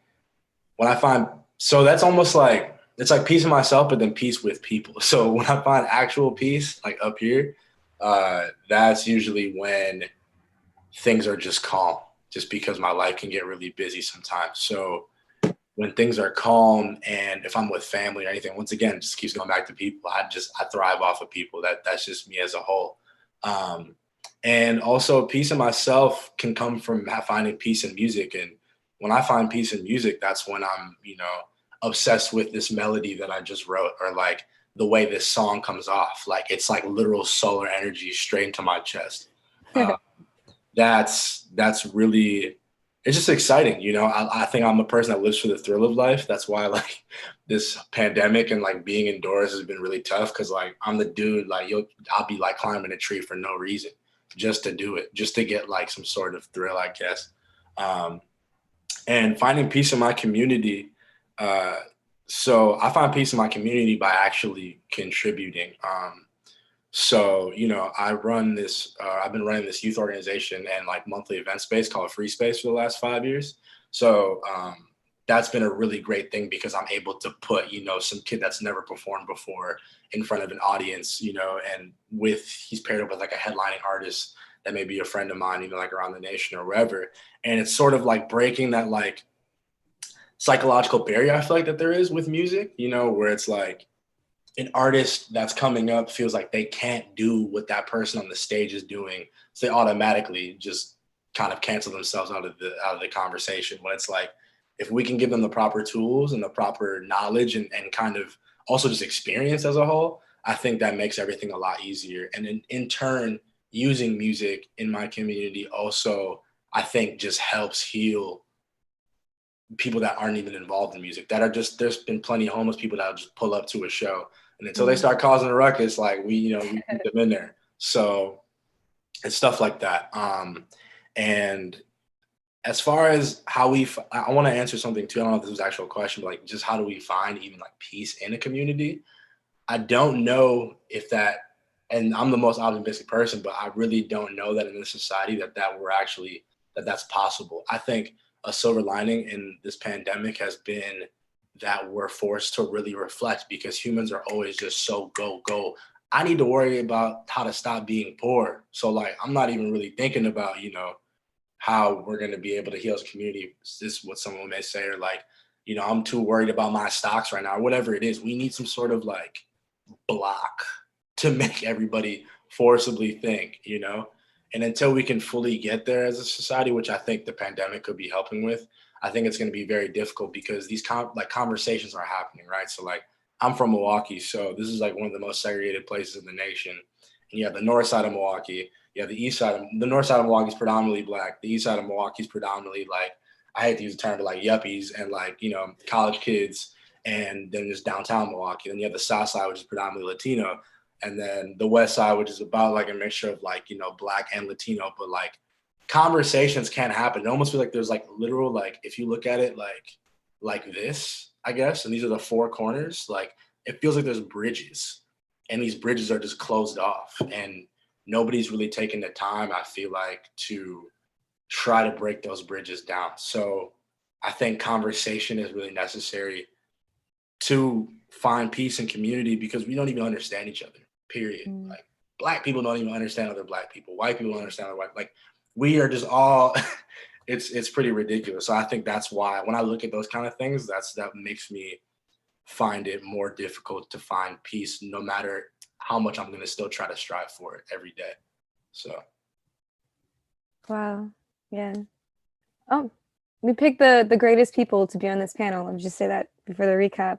S6: when I find, so that's almost like, it's like peace in myself, but then peace with people. So when I find actual peace, like up here, that's usually when things are just calm, just because my life can get really busy sometimes. So when things are calm, and if I'm with family or anything, once again, just keeps going back to people. I thrive off of people. That's just me as a whole. And also peace in myself can come from finding peace in music. And when I find peace in music, that's when I'm, obsessed with this melody that I just wrote, or like the way this song comes off. Like it's like literal solar energy straight into my chest. That's really, it's just exciting. I think I'm a person that lives for the thrill of life. That's why like this pandemic and like being indoors has been really tough, because like I'm the dude, like I'll be like climbing a tree for no reason, just to do it, just to get like some sort of thrill, I guess. And finding peace in my community. So I find peace in my community by actually contributing. I've been running this youth organization and like monthly event space called Free Space for the last 5 years. So that's been a really great thing, because I'm able to put, some kid that's never performed before in front of an audience, and he's paired up with like a headlining artist that may be a friend of mine, like around the nation or wherever. And it's sort of like breaking that like psychological barrier I feel like that there is with music, where it's like an artist that's coming up feels like they can't do what that person on the stage is doing. So they automatically just kind of cancel themselves out of the conversation. When it's like, if we can give them the proper tools and the proper knowledge and kind of also just experience as a whole, I think that makes everything a lot easier. And in turn, using music in my community also, I think, just helps heal people that aren't even involved in music, that are just, there's been plenty of homeless people that'll just pull up to a show, and until they start causing a ruckus, like we keep them in there. So it's stuff like that. And as far as how I want to answer something too. I don't know if this was an actual question, but like just how do we find even like peace in a community? I don't know if that, and I'm the most optimistic person, but I really don't know that in this society that's possible. I think a silver lining in this pandemic has been that we're forced to really reflect, because humans are always just so go. I need to worry about how to stop being poor. So like, I'm not even really thinking about, how we're going to be able to heal as a community. Is this what someone may say? Or like, I'm too worried about my stocks right now, or whatever it is. We need some sort of like block to make everybody forcibly think, and until we can fully get there as a society, which I think the pandemic could be helping with, I think it's going to be very difficult, because these conversations are happening, right? So like, I'm from Milwaukee, so this is like one of the most segregated places in the nation. And you have the north side of Milwaukee, you have the east side. The north side of Milwaukee is predominantly Black. The east side of Milwaukee is predominantly like, I hate to use the term, but like yuppies and like, college kids. And then there's downtown Milwaukee. Then you have the south side, which is predominantly Latino. And then the west side, which is about like a mixture of like, Black and Latino. But like, conversations can't happen. It almost feels like there's like literal, like if you look at it like this, I guess, and these are the four corners, like it feels like there's bridges, and these bridges are just closed off, and nobody's really taking the time, I feel like, to try to break those bridges down. So I think conversation is really necessary to find peace and community, because we don't even understand each other, period. Like Black people don't even understand other Black people. White people don't understand other white, like we are just all it's pretty ridiculous. So I think that's why when I look at those kind of things, that makes me find it more difficult to find peace, no matter how much I'm going to still try to strive for it every day. So.
S4: Wow. Yeah. Oh, we picked the greatest people to be on this panel. Let me just say that before the recap.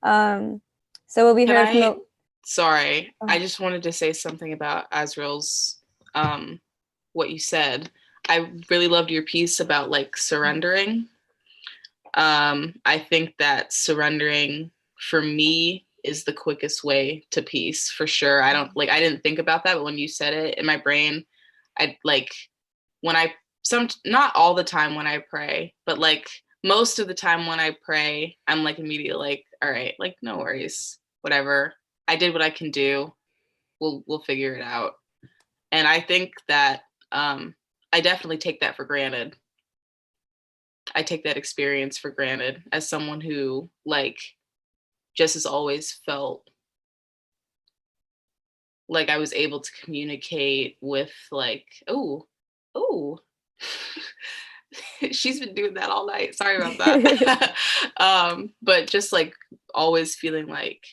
S4: So what we heard from the.
S2: Sorry,
S4: Oh.
S2: I just wanted to say something about Azrael's, what you said. I really loved your piece about like surrendering. I think that surrendering for me is the quickest way to peace, for sure. I didn't think about that, but when you said it in my brain, I like when I not all the time when I pray, but like most of the time when I pray, I'm like immediately like, all right, like no worries, whatever. I did what I can do. We'll figure it out. And I think that I definitely take that for granted. I take that experience for granted as someone who like just has always felt like I was able to communicate with like, oh, she's been doing that all night. Sorry about that. But just like always feeling like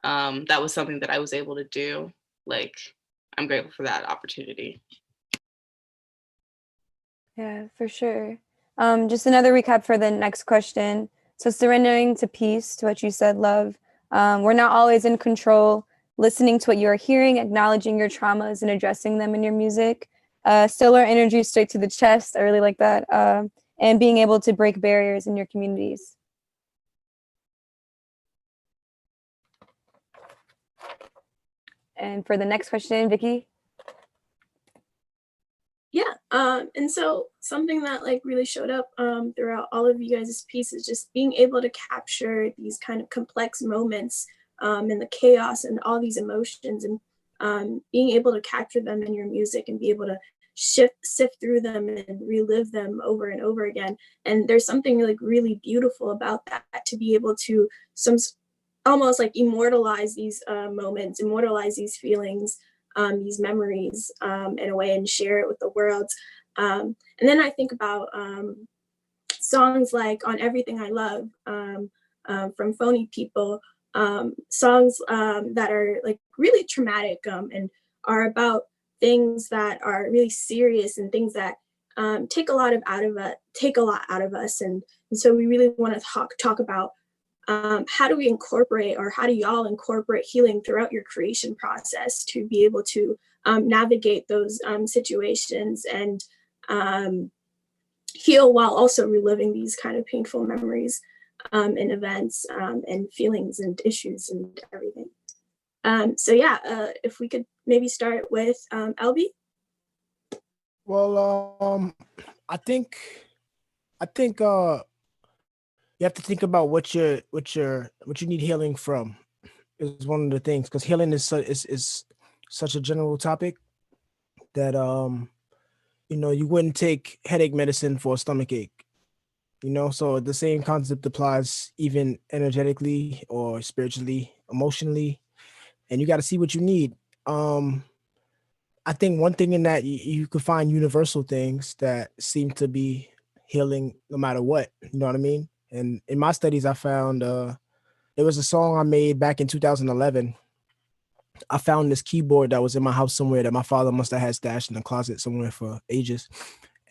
S2: that was something that I was able to do. Like, I'm grateful for that opportunity.
S4: Yeah, for sure. Just another recap for the next question. So surrendering to peace, to what you said, love. We're not always in control. Listening to what you're hearing, acknowledging your traumas and addressing them in your music. Still our energy straight to the chest. I really like that. And being able to break barriers in your communities. And for the next question, Vicky.
S1: Yeah, and so something that like really showed up throughout all of you guys' pieces, just being able to capture these kind of complex moments and the chaos and all these emotions, and being able to capture them in your music and be able to sift through them and relive them over and over again. And there's something like really beautiful about that, to be able to almost like immortalize these moments, immortalize these feelings, these memories in a way, and share it with the world. And then I think about songs like On Everything I Love from Phony People, songs that are like really traumatic and are about things that are really serious and things that take a lot out of us. And so we really want to talk about how do we incorporate, or how do y'all incorporate healing throughout your creation process to be able to navigate those situations and heal while also reliving these kind of painful memories and events and feelings and issues and everything. So yeah, if we could maybe start with Elby.
S3: Well, I think you have to think about what you need healing from is one of the things, because healing is such a general topic that you wouldn't take headache medicine for a stomach ache. So the same concept applies even energetically or spiritually, emotionally, and you got to see what you need. I think one thing in that you could find universal things that seem to be healing no matter what. You know what I mean? And in my studies, I found there was a song I made back in 2011. I found this keyboard that was in my house somewhere that my father must have had stashed in the closet somewhere for ages.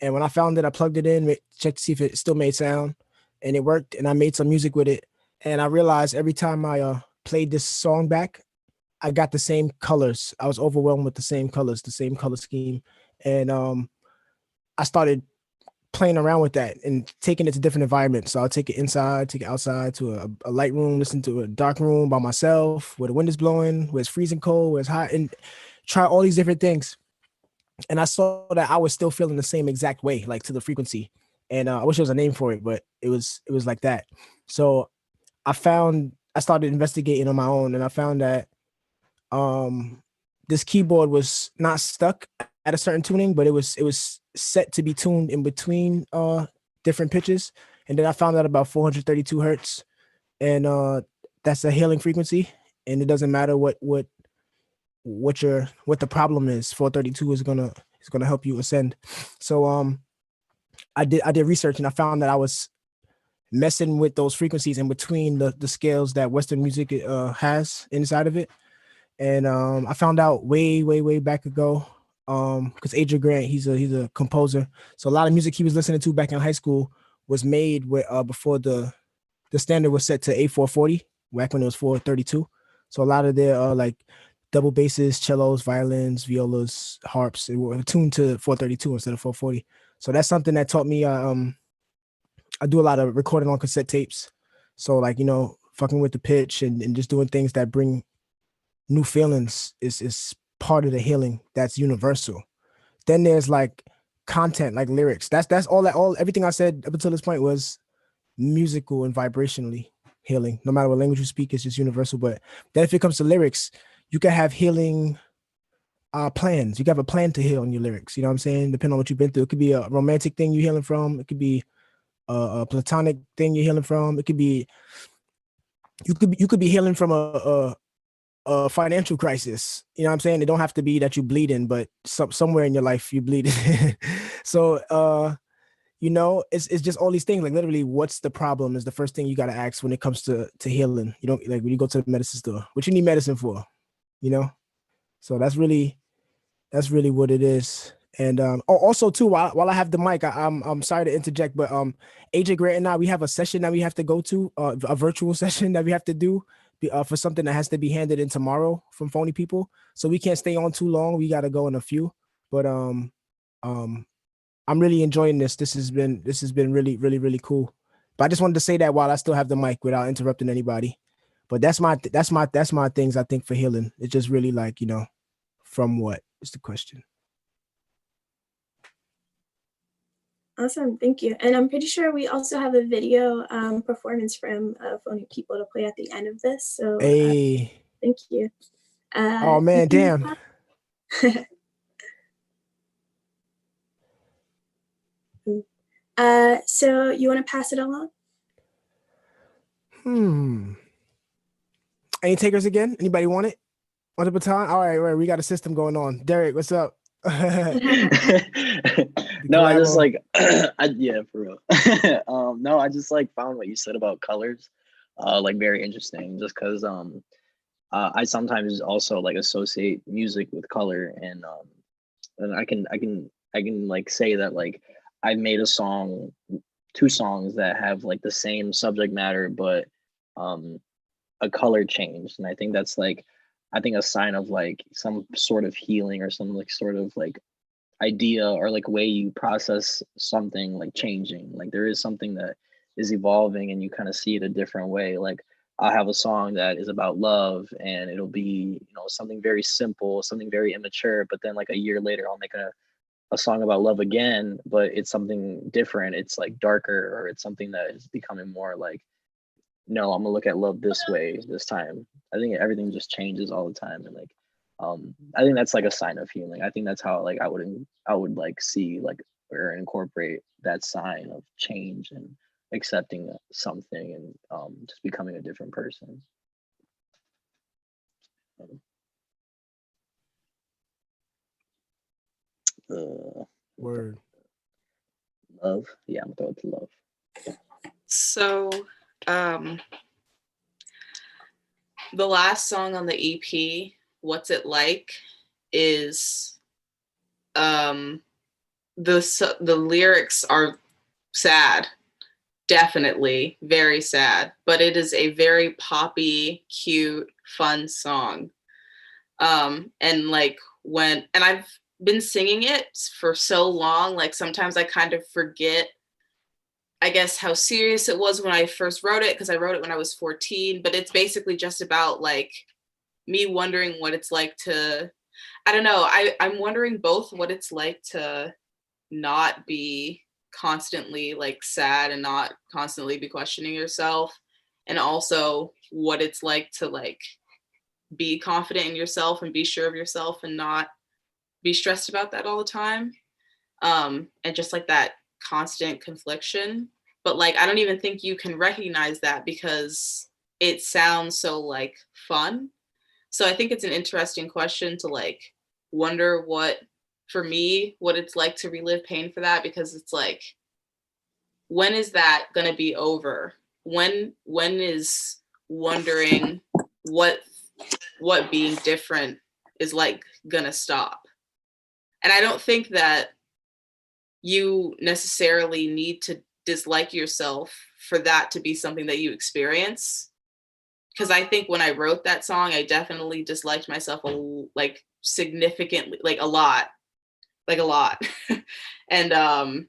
S3: And when I found it, I plugged it in, checked to see if it still made sound, and it worked. And I made some music with it. And I realized every time I played this song back, I got the same colors. I was overwhelmed with the same colors, the same color scheme. And I started playing around with that and taking it to different environments. So I'll take it inside, take it outside to a light room, listen to a dark room by myself where the wind is blowing, where it's freezing cold, where it's hot, and try all these different things. And I saw that I was still feeling the same exact way, like to the frequency. And I wish there was a name for it, but it was like that. So I started investigating on my own, and I found that this keyboard was not stuck at a certain tuning, but it was set to be tuned in between different pitches. And then I found out about 432 hertz, and that's a healing frequency. And it doesn't matter what the problem is. 432 is gonna help you ascend. So I did research, and I found that I was messing with those frequencies in between the scales that Western music has inside of it. And I found out way back ago because Adrian Grant, he's a composer. So a lot of music he was listening to back in high school was made with before the standard was set to A440, back when it was 432. So a lot of their like double basses, cellos, violins, violas, harps, they were tuned to 432 instead of 440. So that's something that taught me. I do a lot of recording on cassette tapes. So like, fucking with the pitch and just doing things that bring new feelings is part of the healing that's universal. Then there's like content, like lyrics. That's all everything I said up until this point was musical and vibrationally healing. No matter what language you speak, it's just universal. But then if it comes to lyrics, you can have healing plans. You can have a plan to heal in your lyrics. You know what I'm saying? Depending on what you've been through. It could be a romantic thing you're healing from. It could be a platonic thing you're healing from. It could be you could be healing from a financial crisis. You know what I'm saying? It don't have to be that you bleeding, but somewhere in your life you bleeding. So it's just all these things. Like literally, what's the problem is the first thing you got to ask when it comes to healing. You don't like when you go to the medicine store, what you need medicine for, So that's really what it is. And also too, while I have the mic, I'm sorry to interject, but AJ Grant and I, we have a session that we have to go to, a virtual session that we have to do for something that has to be handed in tomorrow from Phony People. So we can't stay on too long. We got to go in a few, but I'm really enjoying this. This has been really, really, really cool. But I just wanted to say that while I still have the mic without interrupting anybody. But that's my things I think for healing. It's just really like, from what is the question?
S1: Awesome, thank you. And I'm pretty sure we also have a video performance from Phony People to play at the end of this. So
S3: hey,
S1: thank you.
S3: Oh man, damn.
S1: So you want to pass it along?
S3: Any takers again? Anybody want it? On the baton? All right, we got a system going on. Derek, what's up?
S5: No, I just like, yeah, for real. No, I just like found what you said about colors, like very interesting. Just because, I sometimes also like associate music with color, and I can like say that like I made a song, 2 songs that have like the same subject matter, but a color change, and I think that's like, I think a sign of like some sort of healing or some like sort of like idea or like way you process something like changing. Like there is something that is evolving and you kind of see it a different way. Like I'll have a song that is about love and it'll be, something very simple, something very immature, but then like a year later I'll make a song about love again, but it's something different. It's like darker, or it's something that is becoming more like, no, I'm gonna look at love this way this time. I think everything just changes all the time, and like I think that's like a sign of healing. I think that's how like I would like see like or incorporate that sign of change and accepting something and just becoming a different person.
S3: Word.
S5: Love. Yeah, I'm going to love.
S2: So the last song on the EP, What's It Like, is the lyrics are sad, definitely very sad, but it is a very poppy, cute, fun song. And like and I've been singing it for so long, like sometimes I kind of forget, I guess, how serious it was when I first wrote it, because I wrote it when I was 14, but it's basically just about like me wondering what it's like to, I don't know, I'm wondering both what it's like to not be constantly like sad and not constantly be questioning yourself, and also what it's like to like be confident in yourself and be sure of yourself and not be stressed about that all the time. And just like that constant confliction. But like I don't even think you can recognize that because it sounds so like fun. So I think it's an interesting question to like wonder what it's like to relive pain for that, because it's like, when is that gonna be over? When is wondering what being different is like gonna stop? And I don't think that you necessarily need to dislike yourself for that to be something that you experience. Because I think when I wrote that song, I definitely disliked myself like significantly, like a lot. And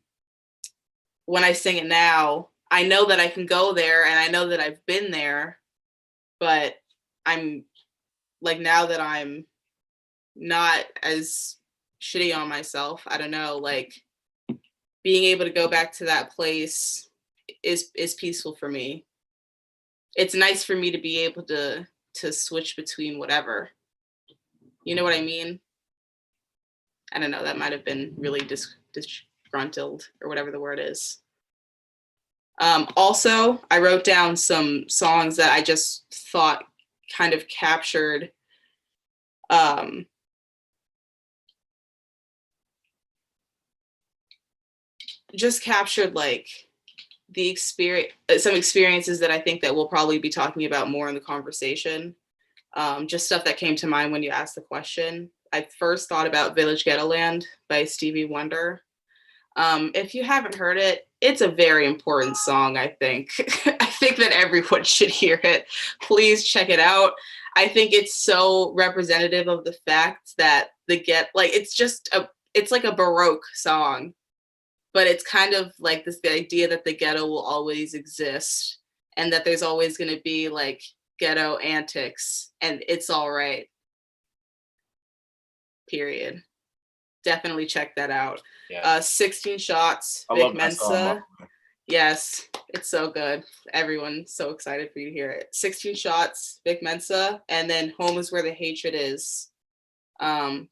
S2: when I sing it now, I know that I can go there and I know that I've been there, but I'm like, now that I'm not as shitty on myself, I don't know, like being able to go back to that place is peaceful for me. It's nice for me to be able to switch between whatever. You know what I mean? I don't know, that might have been really disgruntled or whatever the word is. Also, I wrote down some songs that I just thought kind of captured like the experience, some experiences that I think that we'll probably be talking about more in the conversation. Just stuff that came to mind when you asked the question. I first thought about Village Ghetto Land by Stevie Wonder. If you haven't heard it, it's a very important song, I think. I think that everyone should hear it. Please check it out. I think it's so representative of the fact that it's like a Baroque song, but it's kind of like the idea that the ghetto will always exist and that there's always going to be like ghetto antics and it's all right. Period. Definitely check that out. Yeah. 16 Shots, Vic Mensa. Yes, it's so good. Everyone's so excited for you to hear it. 16 Shots, Vic Mensa, and then Home is Where the Hatred Is.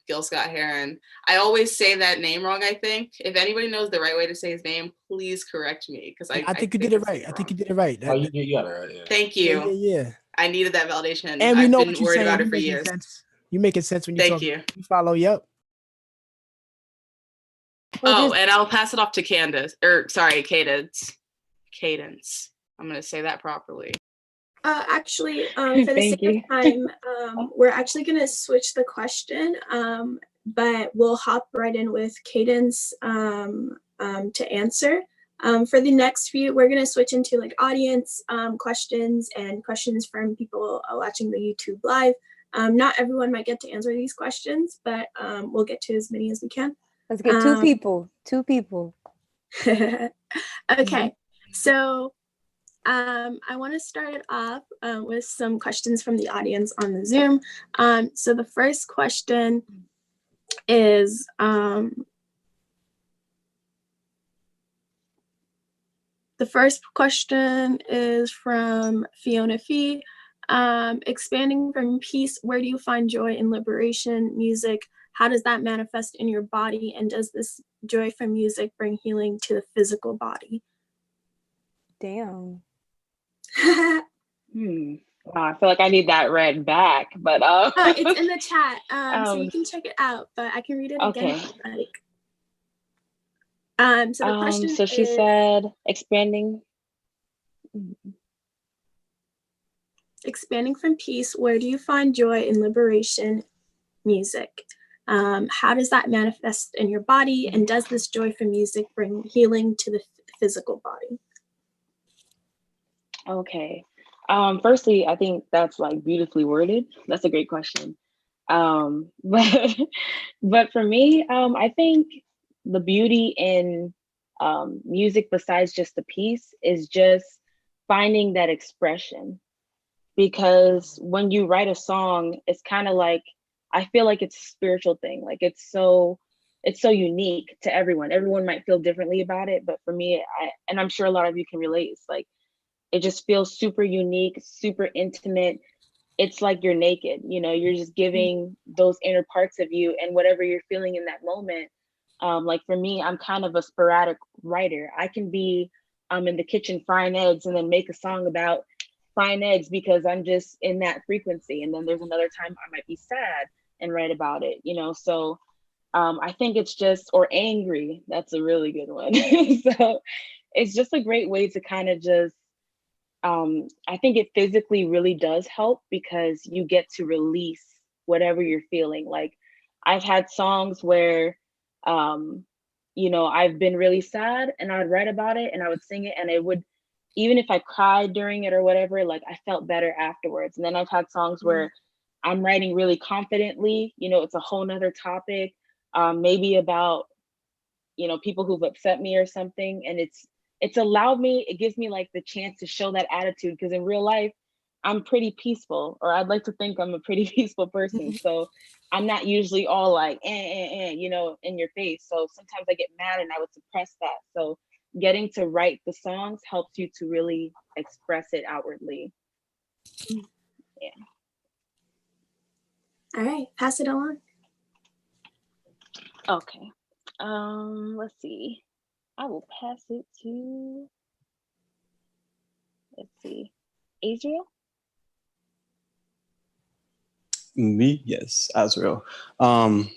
S2: Gil Scott-Heron. I always say that name wrong, I think. If anybody knows the right way to say his name, please correct me. Because
S3: I think you did it right. I think you did it right.
S6: Oh, you got it right. Yeah.
S2: Thank you.
S3: Yeah.
S2: I needed that validation.
S3: And we know
S2: I've
S3: what
S2: been
S3: you're
S2: worried
S3: saying.
S2: about it
S3: You
S2: for
S3: making
S2: years.
S3: sense. You making sense when you
S2: Thank
S3: talk.
S2: you.
S3: You follow, yep.
S2: And I'll pass it off to Cadence. Cadence. I'm going to say that properly.
S1: Actually, for the sake of time, we're actually going to switch the question, but we'll hop right in with Cadence to answer. For the next few, we're going to switch into like audience questions and questions from people watching the YouTube live. Not everyone might get to answer these questions, but we'll get to as many as we can.
S4: Let's get two people.
S1: Okay, so I want to start it off with some questions from the audience on the Zoom. So the first question is, from Fiona Fee. Expanding from peace, where do you find joy and liberation? Music, how does that manifest in your body? And does this joy from music bring healing to the physical body?
S4: Damn.
S10: Wow, I feel like I need that read back, but
S1: it's in the chat, so you can check it out, but I can read it again if you like. So the question
S10: so she said expanding
S1: from peace, where do you find joy and liberation? Music, how does that manifest in your body, and does this joy from music bring healing to the physical body?
S10: Okay. Firstly, I think that's like beautifully worded. That's a great question. But for me, I think the beauty in music, besides just the piece, is just finding that expression. Because when you write a song, it's kind of like, I feel like it's a spiritual thing. Like it's so unique to everyone. Everyone might feel differently about it, but for me, and I'm sure a lot of you can relate, it's like, it just feels super unique, super intimate. It's like you're naked, you're just giving those inner parts of you and whatever you're feeling in that moment. Like for me, I'm kind of a sporadic writer. I can be in the kitchen frying eggs and then make a song about frying eggs because I'm just in that frequency. And then there's another time I might be sad and write about it, So I think it's just, or angry, that's a really good one. So it's just a great way to kind of just, I think it physically really does help because you get to release whatever you're feeling. Like I've had songs where You know, I've been really sad and I would write about it and I would sing it, and it would, even if I cried during it or whatever, like I felt better afterwards. And then I've had songs where I'm writing really confidently, you know, it's a whole nother topic, maybe about, you know, people who've upset me or something. And it's allowed me, it gives me like the chance to show that attitude, because in real life, I'm pretty peaceful, or I'd like to think I'm a pretty peaceful person. So I'm not usually all like, you know, in your face. So sometimes I get mad and I would suppress that. So getting to write the songs helps you to really express it outwardly. Yeah.
S1: All right, pass it along.
S10: Okay. Let's see. I will pass it to, let's see, Adriel.
S7: Me, yes, Azrael. I'm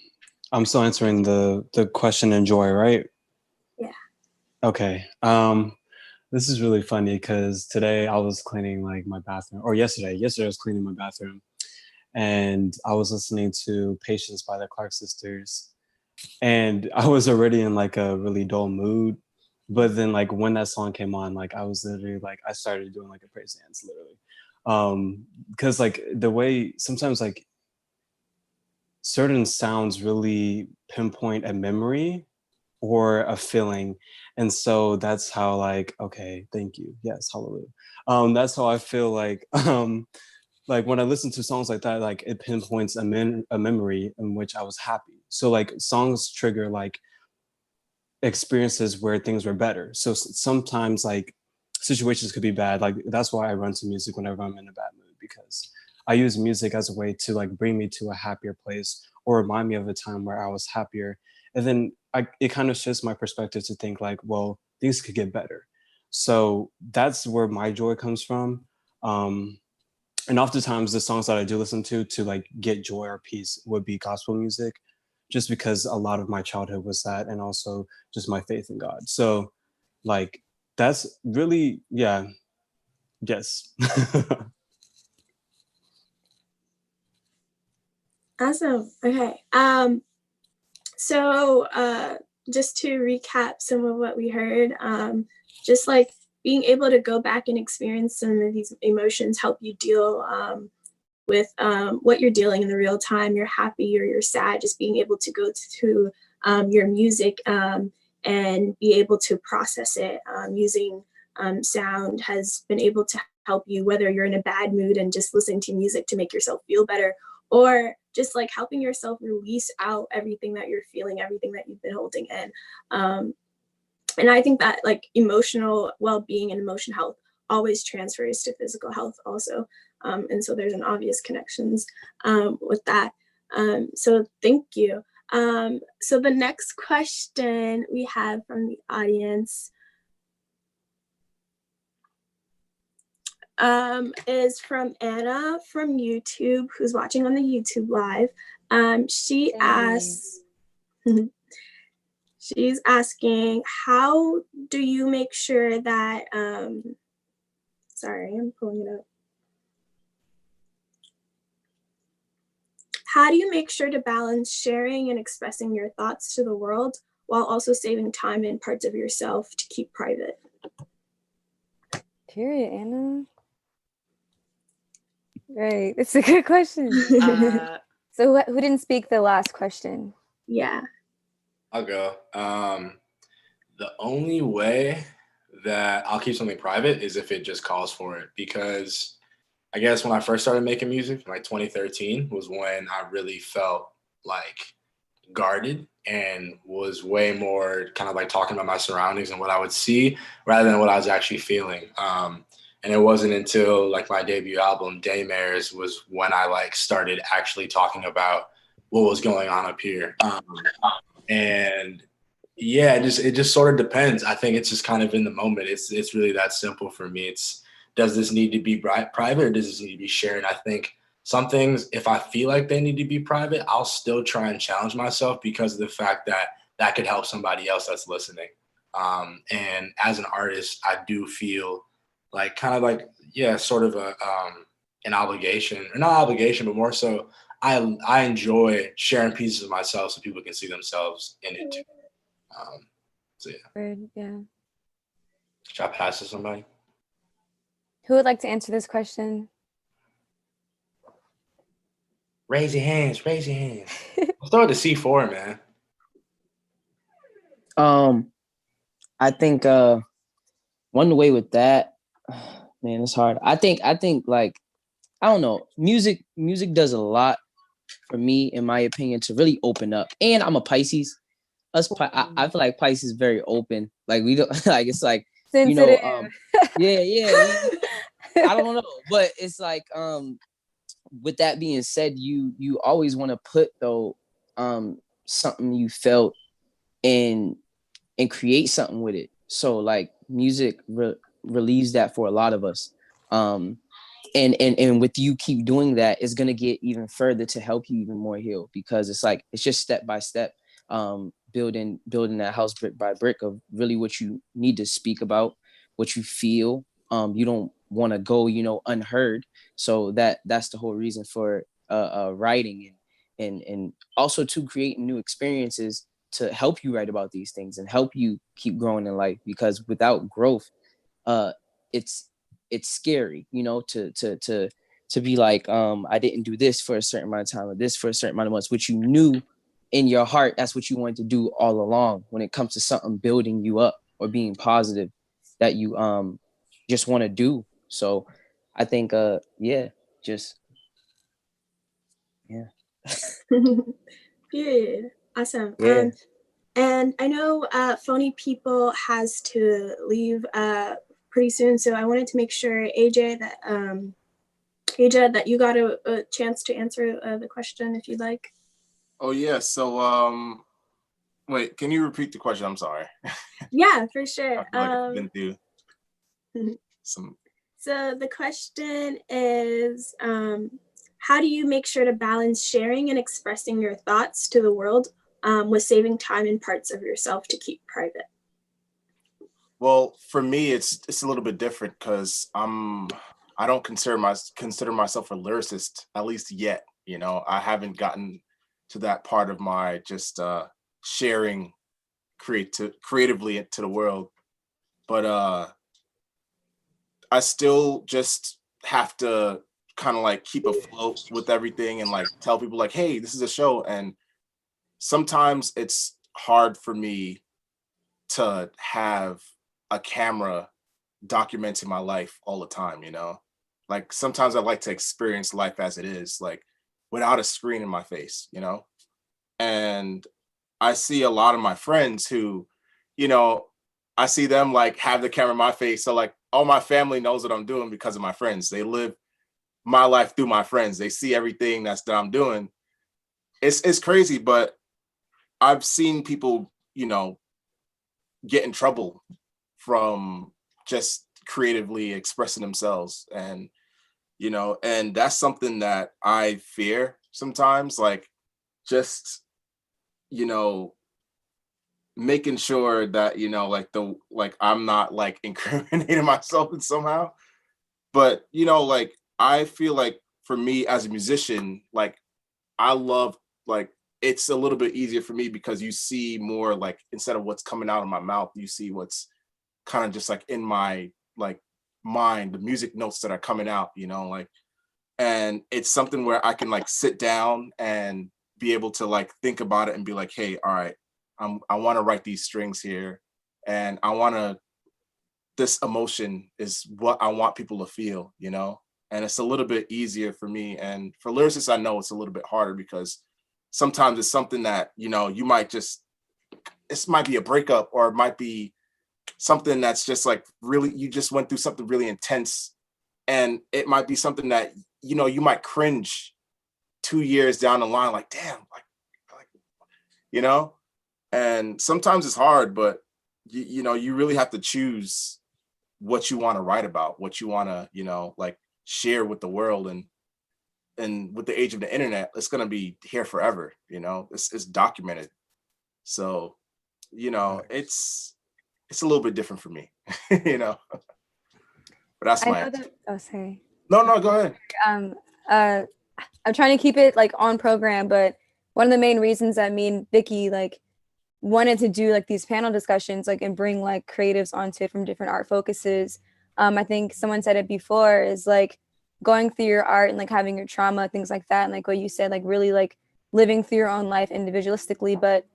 S7: still answering the question in joy, right?
S1: Yeah.
S7: Okay. This is really funny because today I was cleaning like my bathroom, or yesterday I was cleaning my bathroom, and I was listening to Patience by the Clark Sisters, and I was already in like a really dull mood. But then like when that song came on, like I was literally like, I started doing like a praise dance, literally. Because like the way sometimes like certain sounds really pinpoint a memory or a feeling. And so that's how like, okay, thank you. Yes, hallelujah. That's how I feel like when I listen to songs like that, like it pinpoints a memory in which I was happy. So like songs trigger like experiences where things were better. So sometimes like situations could be bad. Like that's why I run to music whenever I'm in a bad mood, because I use music as a way to like bring me to a happier place or remind me of a time where I was happier. And then it kind of shifts my perspective to think like, well, things could get better. So that's where my joy comes from. And oftentimes the songs that I do listen to like get joy or peace would be gospel music, just because a lot of my childhood was that, and also just my faith in God. So like that's really, yeah, yes.
S1: Awesome. Okay. Just to recap some of what we heard, just like being able to go back and experience some of these emotions help you deal with what you're dealing in the real time. You're happy or you're sad, just being able to go to your music and be able to process it using sound has been able to help you, whether you're in a bad mood and just listening to music to make yourself feel better, or just like helping yourself release out everything that you're feeling, everything that you've been holding in. And I think that like emotional well-being and emotional health always transfers to physical health also. And so there's an obvious connections with that. So thank you. So the next question we have from the audience is from Anna from YouTube, who's watching on the YouTube live. She asks, she's asking, how do you make sure that, sorry, I'm pulling it up. How do you make sure to balance sharing and expressing your thoughts to the world while also saving time and parts of yourself to keep private?
S4: Period, Anna. Right, it's a good question. So who didn't speak the last question?
S1: Yeah.
S6: I'll go. The only way that I'll keep something private is if it just calls for it, because I guess when I first started making music, like 2013, was when I really felt like guarded and was way more kind of like talking about my surroundings and what I would see rather than what I was actually feeling. And it wasn't until like my debut album, Daymares, was when I like started actually talking about what was going on up here. And yeah, it just sort of depends. I think it's just kind of in the moment. It's really that simple for me. Does this need to be private or does this need to be shared? I think some things, if I feel like they need to be private, I'll still try and challenge myself because of the fact that that could help somebody else that's listening. And as an artist, I do feel like kind of like, yeah, sort of an obligation, or not obligation, but more so I enjoy sharing pieces of myself so people can see themselves in it too. So yeah.
S4: Word, yeah.
S6: Should I pass to somebody?
S4: Who would like to answer this question?
S6: Raise your hands. Raise your hands. Let's start with the C4, man.
S9: I think one way with that, man, it's hard. I think like, I don't know, music does a lot for me, in my opinion, to really open up. And I'm a Pisces. I feel like Pisces is very open. Like we don't like, it's like,
S4: Sensitive.
S9: yeah. I don't know, but it's like, with that being said, you always want to put though, something you felt and create something with it. So like music relieves that for a lot of us. And with you keep doing that, it's gonna get even further to help you even more heal, because it's like, it's just step by step, building that house brick by brick of really what you need to speak about, what you feel. You don't want to go, unheard. So that's the whole reason for writing, and also to create new experiences to help you write about these things and help you keep growing in life. Because without growth, it's scary, to be like, I didn't do this for a certain amount of time, or this for a certain amount of months, which you knew in your heart that's what you wanted to do all along, when it comes to something building you up or being positive that you just want to do. So I think just yeah.
S1: Period. Awesome.
S9: Yeah.
S1: And I know Phony People has to leave pretty soon, so I wanted to make sure, AJ, that you got a chance to answer the question if you'd like.
S11: Oh yeah. So wait, can you repeat the question? I'm sorry.
S1: Yeah, for sure.
S11: I feel like I've been through some.
S1: So the question is, how do you make sure to balance sharing and expressing your thoughts to the world with saving time and parts of yourself to keep private?
S11: Well, for me, it's a little bit different because I don't consider myself a lyricist, at least yet. I haven't gotten to that part of my just sharing creatively to the world. But I still just have to kind of like keep afloat with everything and like tell people like, hey, this is a show. And sometimes it's hard for me to have a camera documenting my life all the time, like sometimes I like to experience life as it is, like without a screen in my face, and I see a lot of my friends who, I see them like have the camera in my face. So like all my family knows what I'm doing because of my friends. They live my life through my friends. They see everything that I'm doing. It's crazy, but I've seen people, get in trouble from just creatively expressing themselves. And that's something that I fear sometimes, like just, making sure that, like I'm not like incriminating myself in somehow. But, like I feel like for me as a musician, like I love, like it's a little bit easier for me because you see more, like instead of what's coming out of my mouth, you see what's kind of just like in my like mind, the music notes that are coming out, like, and it's something where I can like sit down and be able to like think about it and be like, hey, all right, I want to write these strings here, and this emotion is what I want people to feel, and it's a little bit easier for me. And for lyricists, I know it's a little bit harder because sometimes it's something that, you might this might be a breakup, or it might be something that's just like really, you just went through something really intense, and it might be something that, you might cringe 2 years down the line, like, damn, like, and sometimes it's hard, but you really have to choose what you want to write about, what you want to, like share with the world. And with the age of the internet, it's going to be here forever, it's documented. So, it's a little bit different for me, but that's
S4: I
S9: my
S4: know that. Oh, sorry.
S9: no, go ahead.
S4: I'm trying to keep it like on program, but one of the main reasons that me and Vicky like wanted to do like these panel discussions like and bring like creatives onto it from different art focuses. I think someone said it before is like going through your art and like having your trauma, things like that, and like what you said, like really like living through your own life individualistically, but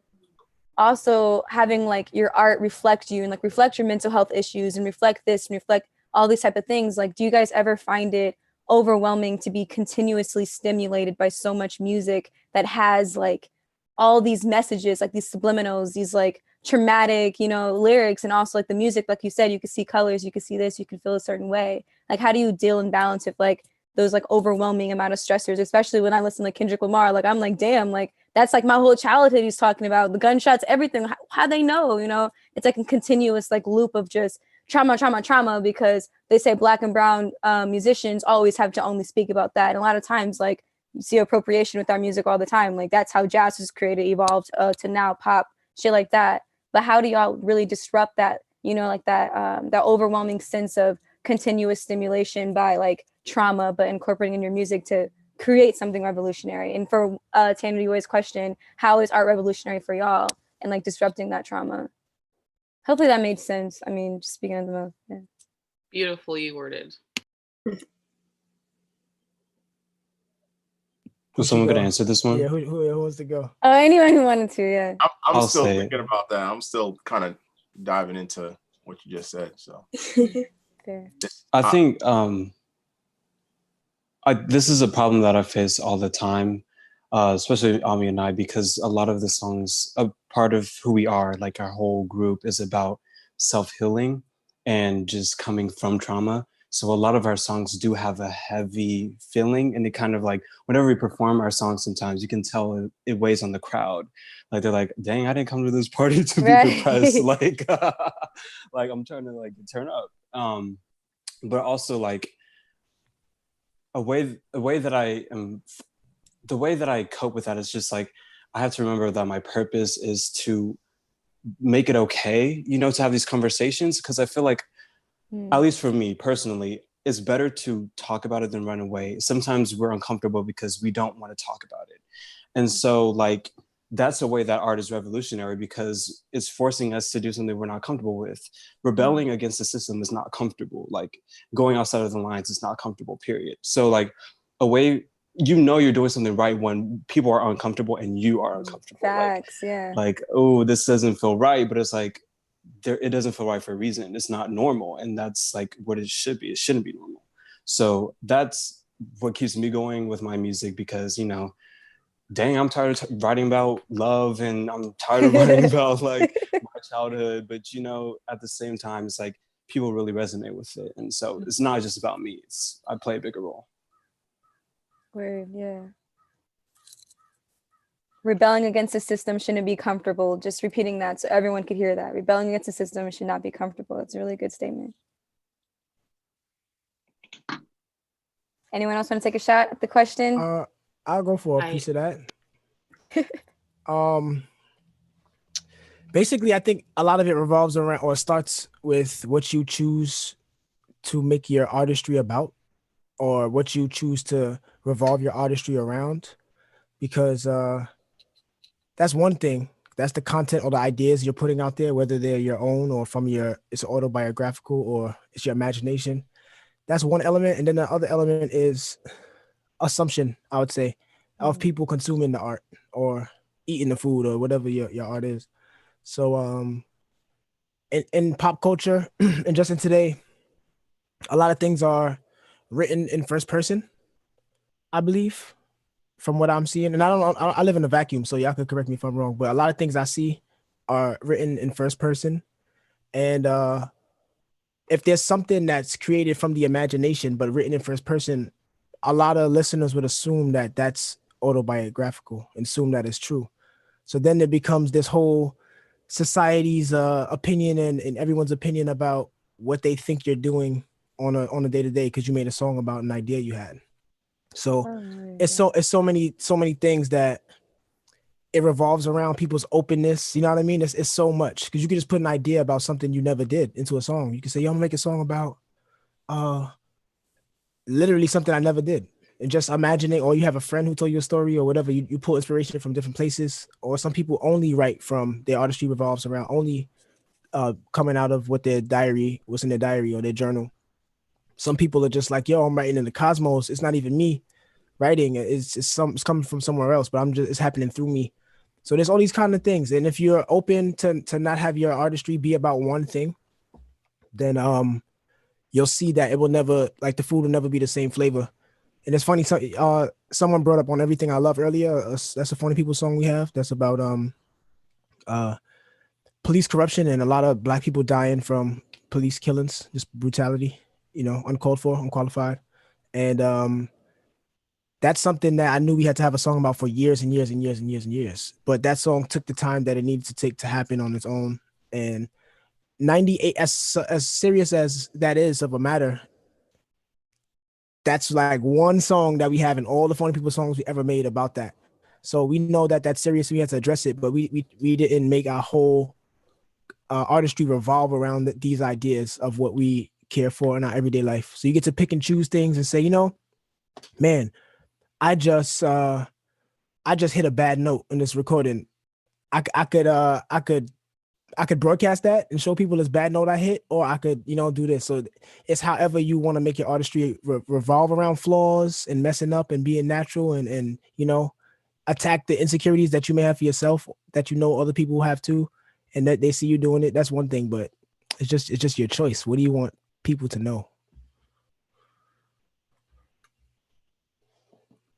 S4: also having like your art reflect you and like reflect your mental health issues and reflect this and reflect all these type of things. Like, do you guys ever find it overwhelming to be continuously stimulated by so much music that has like all these messages, like these subliminals, these like traumatic, lyrics, and also like the music, like you said, you could see colors, you could see this, you can feel a certain way. Like, how do you deal and balance with like those like overwhelming amount of stressors, especially when I listen to Kendrick Lamar, like I'm like, damn, like that's like my whole childhood he's talking about, the gunshots, everything, how they know, it's like a continuous like loop of just trauma, because they say Black and brown musicians always have to only speak about that. And a lot of times, like, you see appropriation with our music all the time. Like, that's how jazz was created, evolved to now pop, shit like that. But how do y'all really disrupt that, like that overwhelming sense of continuous stimulation by like trauma, but incorporating in your music to create something revolutionary? And for Tanner Duoy's question, how is art revolutionary for y'all and like disrupting that trauma? Hopefully that made sense. I mean, just speaking of the mouth. Yeah.
S2: Beautifully worded.
S7: Was someone going to answer this one?
S3: Yeah, who wants to go?
S4: Oh, anyone who wanted to, yeah.
S11: I'm still thinking about that. I'm still kind of diving into what you just said. So
S4: Fair.
S7: I think this is a problem that I face all the time, especially Ami and I, because a lot of the songs, a part of who we are, like our whole group, is about self-healing and just coming from trauma. So a lot of our songs do have a heavy feeling, and it kind of like, whenever we perform our songs, sometimes you can tell it weighs on the crowd. Like they're like, dang, I didn't come to this party to be depressed. Like, like I'm trying to like turn up. But also like the way that I cope with that is just like, I have to remember that my purpose is to make it okay, to have these conversations. Because I feel like, at least for me personally, it's better to talk about it than run away. Sometimes we're uncomfortable because we don't want to talk about it. And so like, that's a way that art is revolutionary, because it's forcing us to do something we're not comfortable with. Rebelling against the system is not comfortable. Like going outside of the lines is not comfortable, period. So like a way, you're doing something right when people are uncomfortable and you are uncomfortable.
S4: Facts, yeah.
S7: Like, oh, this doesn't feel right, but it's like, it doesn't feel right for a reason. It's not normal. And that's like what it should be. It shouldn't be normal. So that's what keeps me going with my music, because, dang, I'm tired of writing about love, and I'm tired of writing about like my childhood. But, at the same time, it's like people really resonate with it. And so it's not just about me. I play a bigger role.
S4: Word, yeah. Rebelling against the system shouldn't be comfortable. Just repeating that so everyone could hear that. Rebelling against the system should not be comfortable. It's a really good statement. Anyone else want to take a shot at the question?
S3: I'll go for a piece of that. Basically, I think a lot of it revolves around, or starts with, what you choose to make your artistry about, or what you choose to revolve your artistry around. Because that's one thing. That's the content or the ideas you're putting out there, whether they're your own or it's autobiographical or it's your imagination. That's one element. And then the other element is assumption, I would say, of people consuming the art or eating the food or whatever your art is. So in pop culture and just in today, a lot of things are written in first person, I believe, from what I'm seeing. And I don't know, I live in a vacuum, so y'all could correct me if I'm wrong, but a lot of things I see are written in first person. And if there's something that's created from the imagination but written in first person, a lot of listeners would assume that that's autobiographical and assume that it's true. So then it becomes this whole society's opinion and everyone's opinion about what they think you're doing on a day-to-day, because you made a song about an idea you had. So it's so many things that it revolves around, people's openness. You know what I mean? It's so much, because you can just put an idea about something you never did into a song. You can say, yo, I'm gonna make a song about literally something I never did. and just imagining, or you have a friend who told you a story or whatever, you pull inspiration from different places, or some people only write from their artistry revolves around only coming out of what's in their diary or their journal. Some people are just like, yo, I'm writing in the cosmos. It's not even me writing. It's coming from somewhere else, but it's happening through me. So there's all these kind of things. And if you're open to not have your artistry be about one thing, then you'll see that it will never, like, the food will never be the same flavor. And it's funny, someone brought up On Everything I Love earlier. That's a Funny People song we have. That's about police corruption and a lot of Black people dying from police killings, just brutality, uncalled for, unqualified. And that's something that I knew we had to have a song about for years and years and years and years and years. But that song took the time that it needed to take to happen on its own. And 98, as serious as that is of a matter, that's like one song that we have in all the Funny People songs we ever made about that. So we know that that's serious. We had to address it, but we didn't make our whole artistry revolve around these ideas of what we care for in our everyday life. So you get to pick and choose things and say, man, I just hit a bad note in this recording. I could broadcast that and show people this bad note I hit, or I could, do this. So it's however you want to make your artistry revolve around flaws and messing up and being natural and attack the insecurities that you may have for yourself that other people have too, and that they see you doing it. That's one thing, but it's just your choice. What do you want people to know?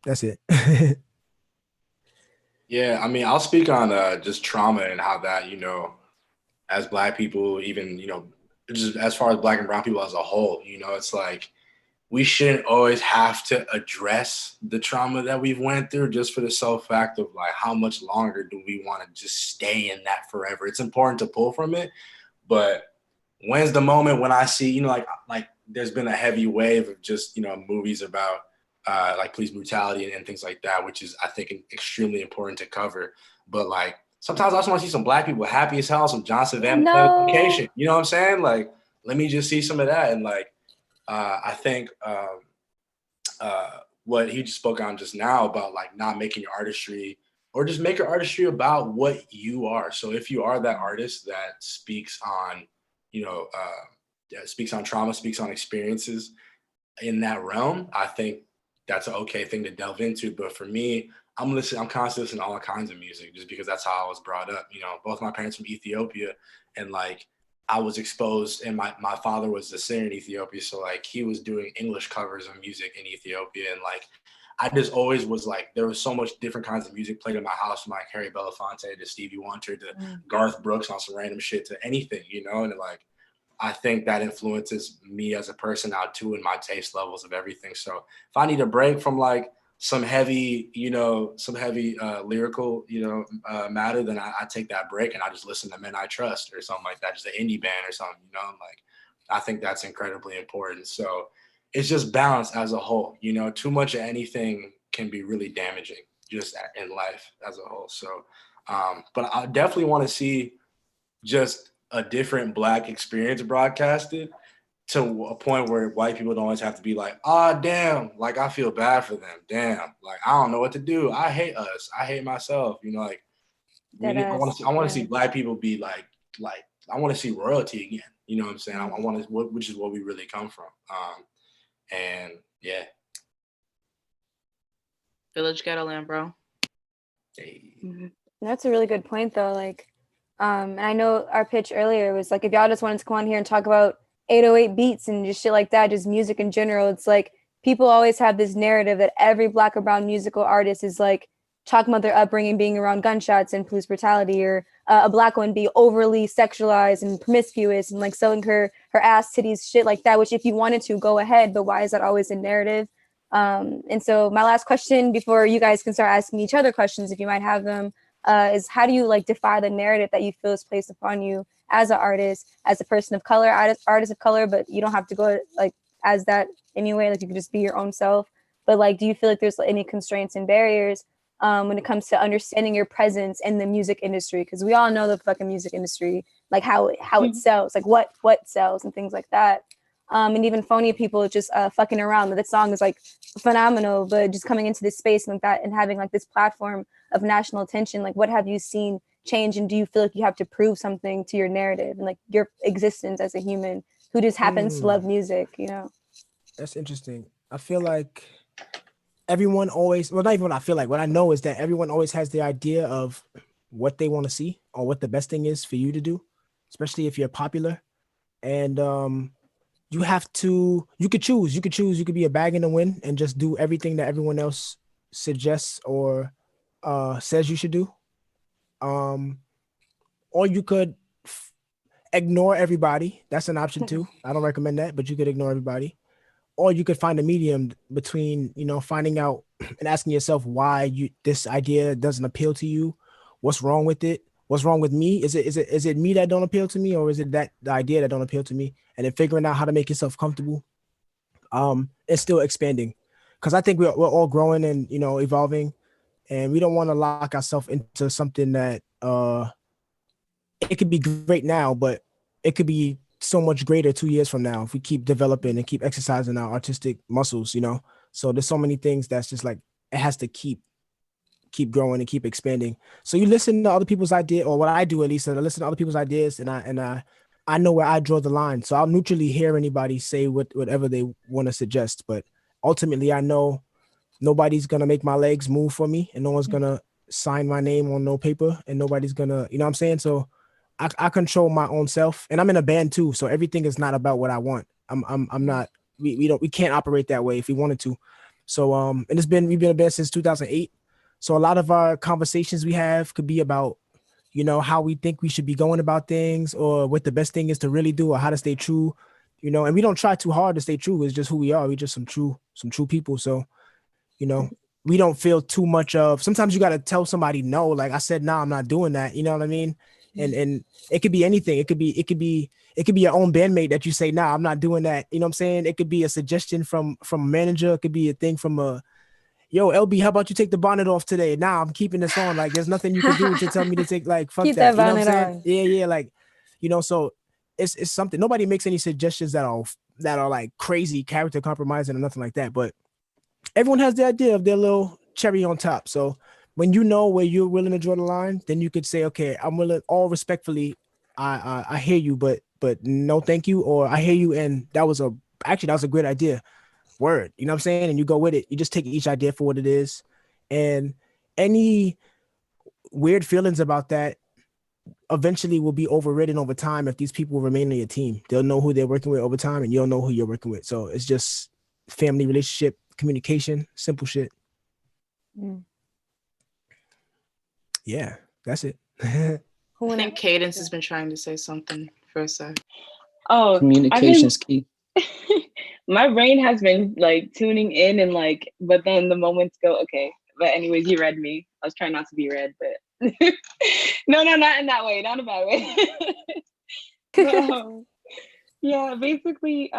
S3: That's it.
S6: Yeah, I mean, I'll speak on just trauma and how that, as Black people, even, just as far as Black and brown people as a whole, it's like we shouldn't always have to address the trauma that we've went through just for the sole fact of like how much longer do we want to just stay in that forever. It's important to pull from it, but when's the moment when I see, like there's been a heavy wave of just, movies about like police brutality and things like that, which is, I think, extremely important to cover. But like, sometimes I just want to see some Black people happy as hell, some Johnson Van vacation. You know what I'm saying? Like, let me just see some of that. And like, I think what he just spoke on just now about like not making your artistry, or just make your artistry about what you are. So if you are that artist that speaks on, speaks on trauma, speaks on experiences in that realm, I think that's an okay thing to delve into. But for me, I'm constantly listening to all kinds of music just because that's how I was brought up. Both my parents from Ethiopia, and like I was exposed, and my father was a singer in Ethiopia. So like he was doing English covers of music in Ethiopia. And like, I just always was like, there was so much different kinds of music played in my house, from like Harry Belafonte to Stevie Wonder to Garth Brooks on some random shit to anything, and like, I think that influences me as a person now too, in my taste levels of everything. So if I need a break from like some heavy, lyrical, matter, then I take that break and I just listen to Men I Trust or something like that, just an indie band or something, like, I think that's incredibly important. So it's just balance as a whole, too much of anything can be really damaging just in life as a whole. So, but I definitely want to see just a different Black experience broadcasted to a point where white people don't always have to be like, damn, like I feel bad for them. Damn, like I don't know what to do. I hate us. I hate myself. Like I want to see Black people be like I want to see royalty again. You know what I'm saying? I want to, which is what we really come from. And yeah.
S2: Village Ghetto Land, bro.
S6: Hey.
S4: That's a really good point though. Like, and I know our pitch earlier was like, if y'all just wanted to come on here and talk about 808 beats and just shit like that, just music in general, it's like people always have this narrative that every Black or brown musical artist is like talking about their upbringing being around gunshots and police brutality, or a Black one be overly sexualized and promiscuous and like selling her ass titties, shit like that, which if you wanted to, go ahead, but why is that always a narrative? And so my last question before you guys can start asking each other questions, if you might have them, is how do you like defy the narrative that you feel is placed upon you as an artist, as a person of color, artist of color, but you don't have to go like as that anyway, like you can just be your own self. But like, do you feel like there's any constraints and barriers when it comes to understanding your presence in the music industry? Because we all know the fucking music industry, like how it sells, like what sells and things like that. and even phony people just fucking around. But this song is like phenomenal, but just coming into this space like that and having like this platform of national attention, like what have you seen change, and do you feel like you have to prove something to your narrative and like your existence as a human who just happens to love music, you know?
S3: That's interesting. I feel like everyone always, well, not even what I feel like, what I know is that everyone always has the idea of what they want to see or what the best thing is for you to do, especially if you're popular. And you have to, you could choose, you could be a bag in the wind and just do everything that everyone else suggests or says you should do. Or you could ignore everybody. That's an option too. I don't recommend that, but you could ignore everybody. Or you could find a medium between, you know, finding out and asking yourself why this idea doesn't appeal to you. What's wrong with it? What's wrong with me? Is it me that don't appeal to me, or is it that the idea that don't appeal to me? And then figuring out how to make yourself comfortable. And still expanding, because I think we're all growing and, you know, evolving, and we don't want to lock ourselves into something that it could be great now, but it could be so much greater 2 years from now if we keep developing and keep exercising our artistic muscles, you know. So there's so many things that's just like it has to keep growing and keep expanding. So you listen to other people's ideas, or what I do at least, I listen to other people's ideas, and I know where I draw the line. So I'll neutrally hear anybody say whatever they want to suggest, but ultimately I know nobody's gonna make my legs move for me, and no one's gonna sign my name on no paper, and nobody's gonna, you know what I'm saying? So I control my own self, and I'm in a band too. So everything is not about what I want. I'm not, we can't operate that way if we wanted to. So, and we've been a band since 2008. So a lot of our conversations we have could be about, you know, how we think we should be going about things, or what the best thing is to really do, or how to stay true, you know, and we don't try too hard to stay true. It's just who we are. We just some true people. So, you know, we don't feel too much of, sometimes you got to tell somebody no, like I said, no, I'm not doing that. You know what I mean? And it could be anything. It could be your own bandmate that you say, nah, I'm not doing that. You know what I'm saying? It could be a suggestion from a manager. It could be a thing from yo, LB, how about you take the bonnet off today? Nah, I'm keeping this on. Like, there's nothing you can do to tell me to take, like, fuck
S4: Keep
S3: that.
S4: that
S3: You know what I'm
S4: bonnet
S3: saying?
S4: on.
S3: Yeah. Like, you know, so it's something. Nobody makes any suggestions that are like crazy character compromising or nothing like that. But everyone has the idea of their little cherry on top. So when you know where you're willing to draw the line, then you could say, okay, I'm willing, all respectfully, I hear you, but no, thank you. Or I hear you, and that was a great idea. Word. You know what I'm saying? And you go with it. You just take each idea for what it is. And any weird feelings about that eventually will be overridden over time if these people remain on your team. They'll know who they're working with over time, and you'll know who you're working with. So it's just family relationship, communication, simple shit. Yeah, that's it.
S2: I think Cadence has been trying to say something for a sec.
S10: Oh,
S9: Communication's key.
S10: My brain has been like tuning in and like, but then the moments go, okay. But anyways, you read me. I was trying not to be read, but no, not in that way, not in a bad way. But, yeah, basically,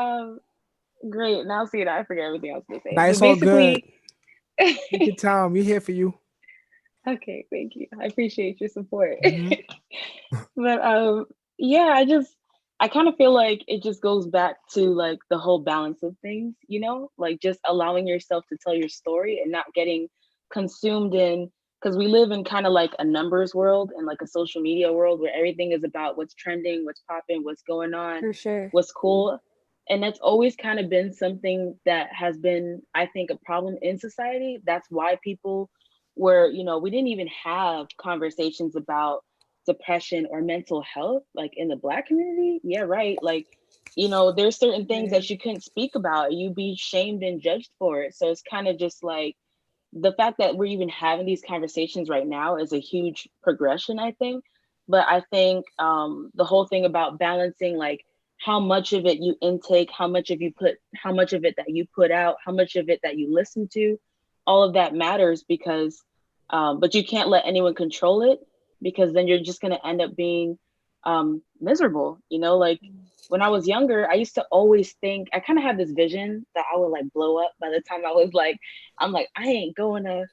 S10: great. Now see that I forget everything I was gonna say.
S3: Nah, it's all good. Take your time. We're here for you.
S10: Okay, thank you. I appreciate your support.
S3: Mm-hmm.
S10: But yeah, I kind of feel like it just goes back to like the whole balance of things, you know, like just allowing yourself to tell your story and not getting consumed in, because we live in kind of like a numbers world and like a social media world where everything is about what's trending, what's popping, what's going on,
S4: For sure.
S10: what's cool. And that's always kind of been something that has been, I think, a problem in society. That's why people were, you know, we didn't even have conversations about depression or mental health like in the Black community. Yeah, right. Like, you know, there's certain things that you couldn't speak about. You'd be shamed and judged for it. So it's kind of just like the fact that we're even having these conversations right now is a huge progression, I think. But I think the whole thing about balancing like how much of it you intake, how much of it that you put out, how much of it that you listen to, all of that matters, because but you can't let anyone control it, because then you're just going to end up being miserable, you know. Like when I was younger, I used to always think, I kind of had this vision that I would like blow up by the time I was like, I'm like, I ain't going to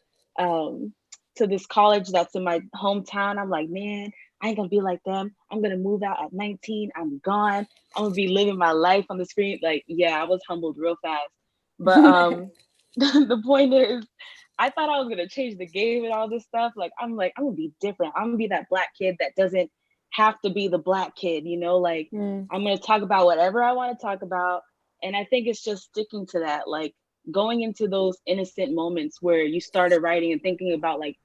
S10: this college that's in my hometown. I'm like, man, I ain't gonna be like them. I'm gonna move out at 19. I'm gone. I'm gonna be living my life on the screen. Like, yeah, I was humbled real fast. But the point is, I thought I was gonna change the game and all this stuff. Like, I'm gonna be different. I'm gonna be that Black kid that doesn't have to be the Black kid, you know, like I'm gonna talk about whatever I want to talk about. And I think it's just sticking to that, like going into those innocent moments where you started writing and thinking about like,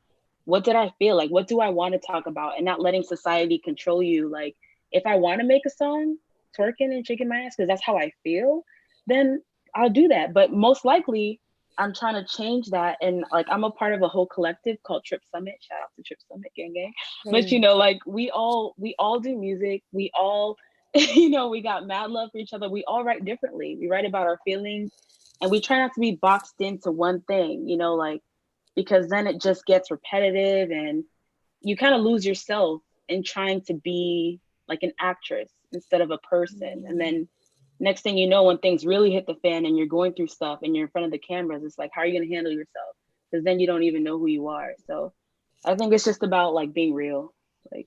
S10: what did I feel? Like, what do I want to talk about? And not letting society control you. Like, if I want to make a song, twerking and shaking my ass, because that's how I feel, then I'll do that. But most likely, I'm trying to change that. And like, I'm a part of a whole collective called Trip Summit. Shout out to Trip Summit, gang, gang. But you know, like we all do music. We all, you know, we got mad love for each other. We all write differently. We write about our feelings, and we try not to be boxed into one thing. You know, like because then it just gets repetitive and you kind of lose yourself in trying to be like an actress instead of a person. And then next thing you know, when things really hit the fan and you're going through stuff and you're in front of the cameras, it's like, how are you going to handle yourself? Because then you don't even know who you are. So I think it's just about like being real. Like,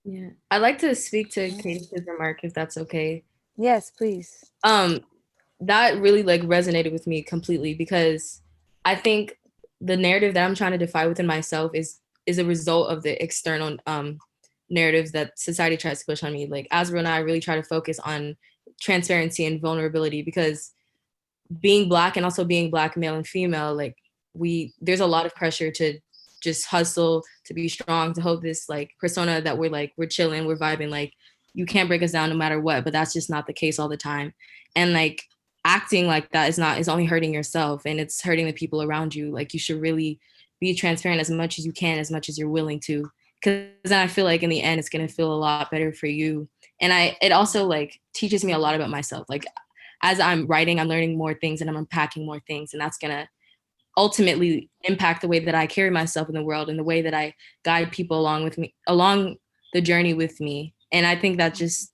S8: yeah, I'd like to speak to Cadence's remark if that's okay.
S4: Yes, please.
S8: That really like resonated with me completely because I think the narrative that I'm trying to define within myself is a result of the external narratives that society tries to push on me. Like Azra and I really try to focus on transparency and vulnerability because being Black and also being Black male and female, like there's a lot of pressure to just hustle, to be strong, to hold this like persona that we're chilling, we're vibing, like you can't break us down no matter what, but that's just not the case all the time. And like acting like that is only hurting yourself and it's hurting the people around you. Like you should really be transparent as much as you can, as much as you're willing to, because then I feel like in the end it's going to feel a lot better for you. And it also like teaches me a lot about myself. Like as I'm writing, I'm learning more things and I'm unpacking more things, and that's going to ultimately impact the way that I carry myself in the world and the way that I guide people along the journey with me. And I think that just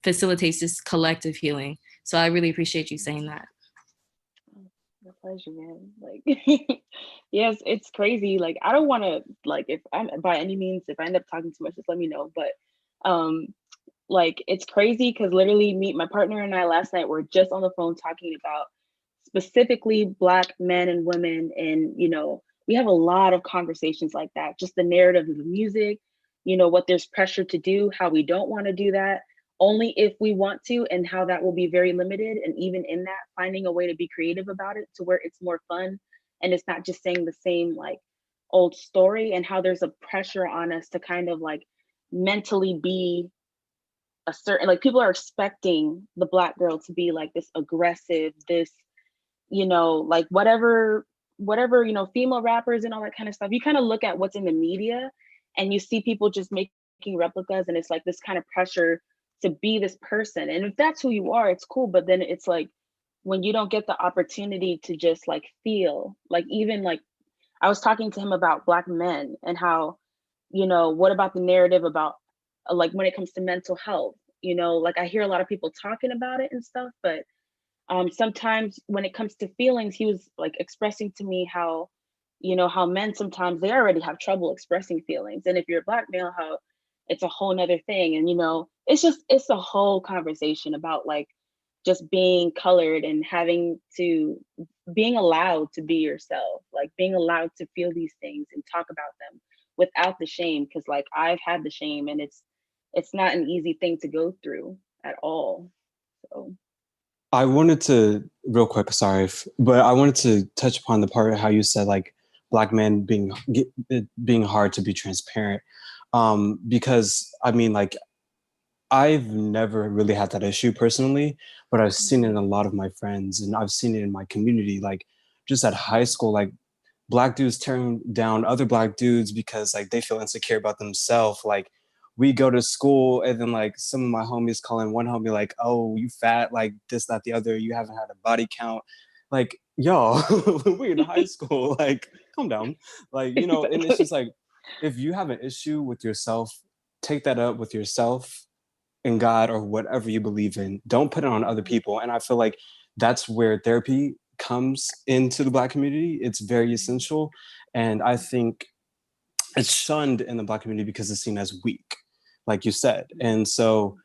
S8: facilitates this collective healing. So I really appreciate you saying that.
S10: my pleasure, man. Like, yes, it's crazy. Like, I don't want to, like, if I'm by any means, if I end up talking too much, just let me know. But, like, it's crazy because literally, my partner and I last night were just on the phone talking about specifically Black men and women. And, you know, we have a lot of conversations like that, just the narrative of the music, you know, what there's pressure to do, how we don't want to do that, only if we want to, and how that will be very limited. And even in that, finding a way to be creative about it to where it's more fun and it's not just saying the same like old story, and how there's a pressure on us to kind of like mentally be a certain, like people are expecting the Black girl to be like this aggressive, this, you know, like whatever, you know, female rappers and all that kind of stuff. You kind of look at what's in the media and you see people just making replicas, and it's like this kind of pressure to be this person. And if that's who you are, it's cool. But then it's like when you don't get the opportunity to just like feel, like even like I was talking to him about Black men and how, you know, what about the narrative about like when it comes to mental health, you know, like I hear a lot of people talking about it and stuff, but sometimes when it comes to feelings, he was like expressing to me how, you know, how men sometimes they already have trouble expressing feelings. And if you're a Black male, how it's a whole nother thing. And, you know, it's a whole conversation about like just being colored and being allowed to be yourself, like being allowed to feel these things and talk about them without the shame. Cause like I've had the shame, and it's not an easy thing to go through at all. So.
S7: I wanted to, real quick, sorry, but I wanted to touch upon the part of how you said like Black men being hard to be transparent. Because I mean, like, I've never really had that issue personally, but I've seen it in a lot of my friends, and I've seen it in my community, like just at high school, like Black dudes tearing down other Black dudes because like they feel insecure about themselves. Like we go to school and then like some of my homies calling one homie like, oh, you fat, like this, that, the other, you haven't had a body count. Like, yo, we in high school, like calm down. Like, you know, and it's just like, if you have an issue with yourself, take that up with yourself and God or whatever you believe in. Don't put it on other people. And I feel like that's where therapy comes into the Black community. It's very essential. And I think it's shunned in the Black community because it's seen as weak, like you said. And so,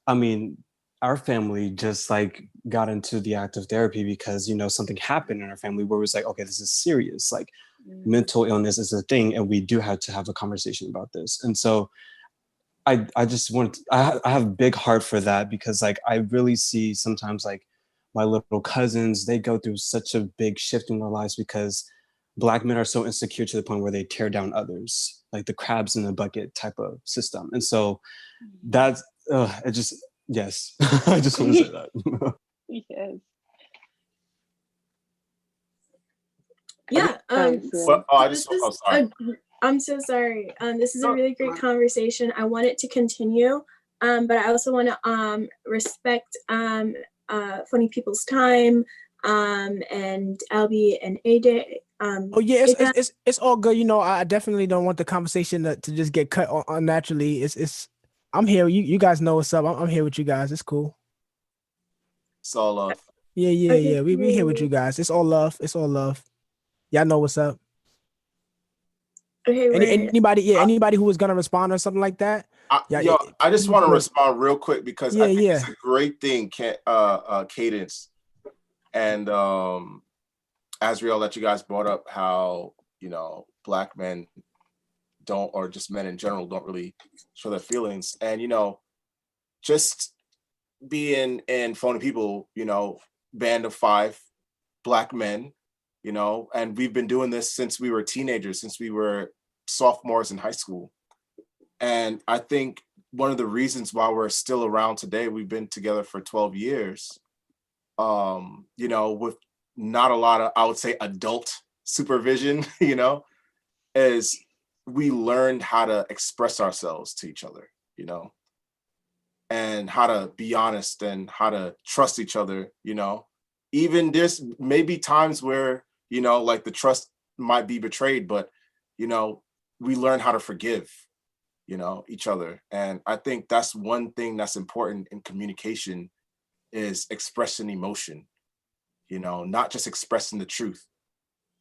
S7: I mean, our family just like got into the act of therapy because, you know, something happened in our family where it was like, okay, this is serious. Like mental illness is a thing, and we do have to have a conversation about this. And so I just want I have a big heart for that, because like I really see sometimes like my little cousins, they go through such a big shift in their lives because Black men are so insecure to the point where they tear down others, like the crabs in the bucket type of system. And so that's it just, yes, I just want to say that.
S10: Yes.
S1: Yeah.
S11: But I just, sorry.
S1: I'm so sorry. This is a really great conversation. I want it to continue, but I also want to respect funny people's time, and Albie and AJ.
S3: Oh yeah, it's all good. You know, I definitely don't want the conversation to just get cut unnaturally. It's I'm here. You guys know what's up. I'm here with you guys. It's cool.
S11: It's all love.
S3: Yeah. We here with you guys. It's all love. It's all love. Y'all know what's up.
S1: Okay.
S3: Anybody who was gonna respond or something like that.
S11: I just want to respond real quick because I think it's a great thing, Cadence, and Azriel, that you guys brought up how, you know, Black men don't, or just men in general, don't really show their feelings. And, you know, just being in Phony People, you know, band of 5 Black men, you know, and we've been doing this since we were teenagers, since we were sophomores in high school. And I think one of the reasons why we're still around today, we've been together for 12 years, you know, with not a lot of, I would say, adult supervision, you know, is we learned how to express ourselves to each other, you know, and how to be honest and how to trust each other, you know. Even there's maybe times where, you know, like the trust might be betrayed, but, you know, we learn how to forgive, you know, each other. And I think that's one thing that's important in communication, is expressing emotion, you know, not just expressing the truth,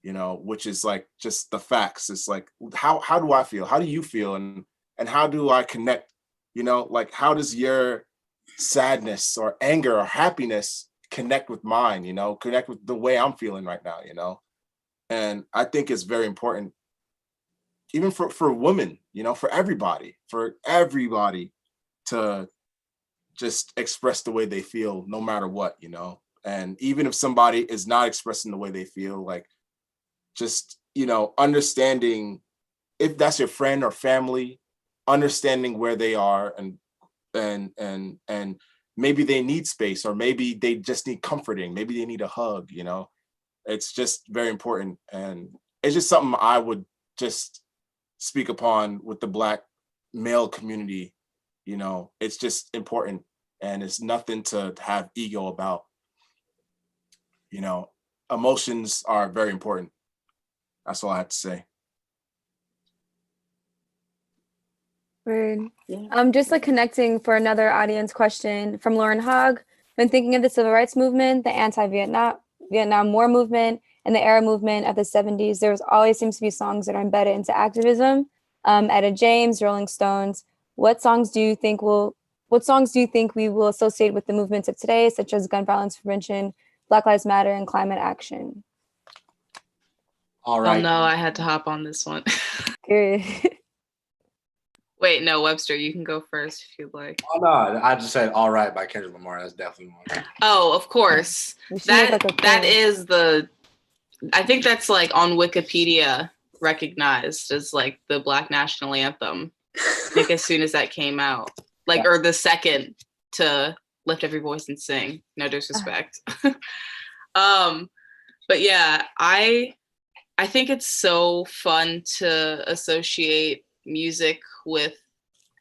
S11: you know, which is like just the facts. It's like, how do I feel? How do you feel? And how do I connect? You know, like, how does your sadness or anger or happiness connect with mine, you know, connect with the way I'm feeling right now, you know? And I think it's very important, even for women, you know, for everybody to just express the way they feel, no matter what, you know. And even if somebody is not expressing the way they feel, like, just, you know, understanding if that's your friend or family, understanding where they are, and maybe they need space, or maybe they just need comforting, maybe they need a hug, you know. It's just very important. And it's just something I would just speak upon with the Black male community, you know. It's just important, and it's nothing to have ego about, you know. Emotions are very important. That's all I have to say.
S4: Word. Just like connecting for another audience question from Lauren Hogg. When thinking of the civil rights movement, the Vietnam War movement, and the era movement of the 70s, there always seems to be songs that are embedded into activism. Etta James, Rolling Stones. What songs do you think we will associate with the movements of today, such as gun violence prevention, Black Lives Matter, and climate action?
S2: All right. Oh no, I had to hop on this one.
S4: Good.
S2: Wait, no, Webster, you can go first if you'd like.
S6: Oh no, I just said "All Right" by Kendrick Lamar. That's definitely one.
S2: Oh, of course. That is the. I think that's like on Wikipedia recognized as like the Black national anthem. I think as soon as that came out, like, or the second to Lift Every Voice and Sing. No disrespect. But yeah, I think it's so fun to associate music with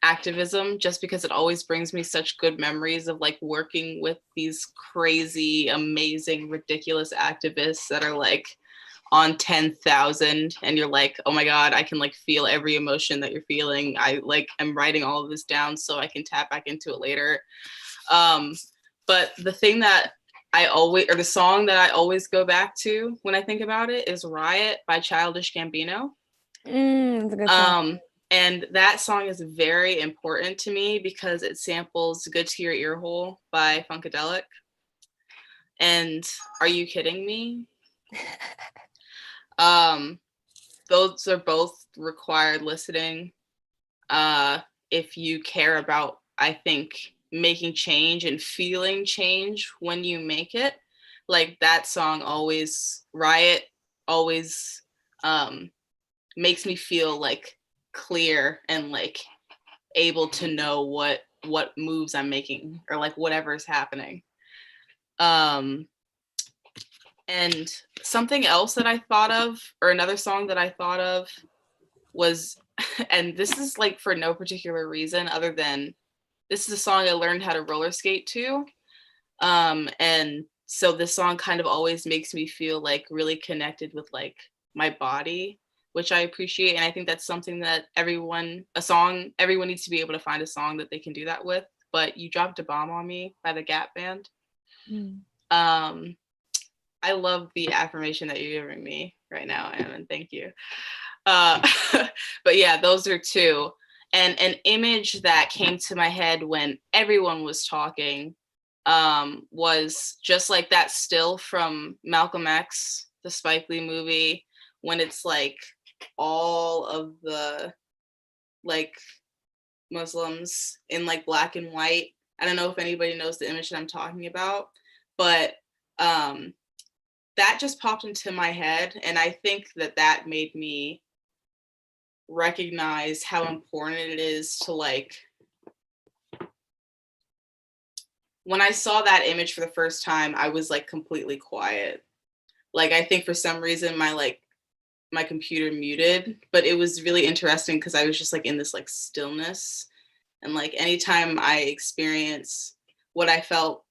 S2: activism, just because it always brings me such good memories of like working with these crazy, amazing, ridiculous activists that are like on 10,000, and you're like, oh my God, I can like feel every emotion that you're feeling. I like am writing all of this down so I can tap back into it later. But the thing that the song that I always go back to when I think about it is Riot by Childish Gambino.
S4: That's a good song.
S2: And that song is very important to me because it samples Good to Your Ear Hole by Funkadelic. And Are You Kidding Me? Those are both required listening if you care about, I think, making change and feeling change when you make it. Like that song always, Riot always makes me feel like clear and like able to know what moves I'm making or like whatever's happening. And something else that I thought of, or another song that I thought of was, and this is like for no particular reason other than this is a song I learned how to roller skate to. And so this song kind of always makes me feel like really connected with like my body, which I appreciate. And I think that's something that everyone needs to be able to find a song that they can do that with. But You Dropped a Bomb on Me by the Gap Band. I love the affirmation that you're giving me right now, Evan. Thank you. But yeah, those are two. And an image that came to my head when everyone was talking was just like that still from Malcolm X, the Spike Lee movie, when it's like all of the like Muslims in like black and white. I don't know if anybody knows the image that I'm talking about, but that just popped into my head. And I think that made me recognize how important it is to like, when I saw that image for the first time, I was like completely quiet. Like, I think for some reason my computer muted, but it was really interesting because I was just like in this like stillness. And like anytime I experience what I feel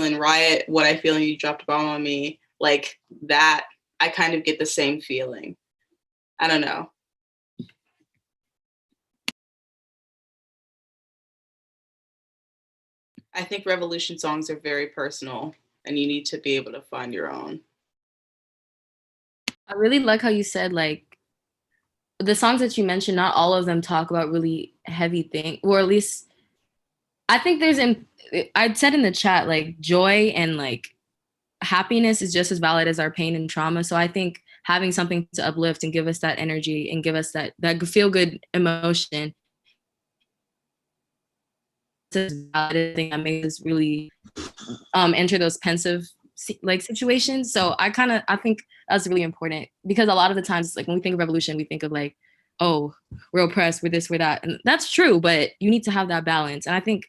S2: in Riot, what I feel in You Dropped a Bomb on Me, like that, I kind of get the same feeling. I don't know. I think revolution songs are very personal and you need to be able to find your own.
S8: I really like how you said like the songs that you mentioned, not all of them talk about really heavy things, or at least I think I'd said in the chat, like joy and like happiness is just as valid as our pain and trauma. So I think having something to uplift and give us that energy and give us that feel good emotion is a thing that makes us really enter those pensive like situations. So I think that's really important because a lot of the times, like when we think of revolution, we think of like, oh, we're oppressed, we're this, we're that. And that's true, but you need to have that balance. And I think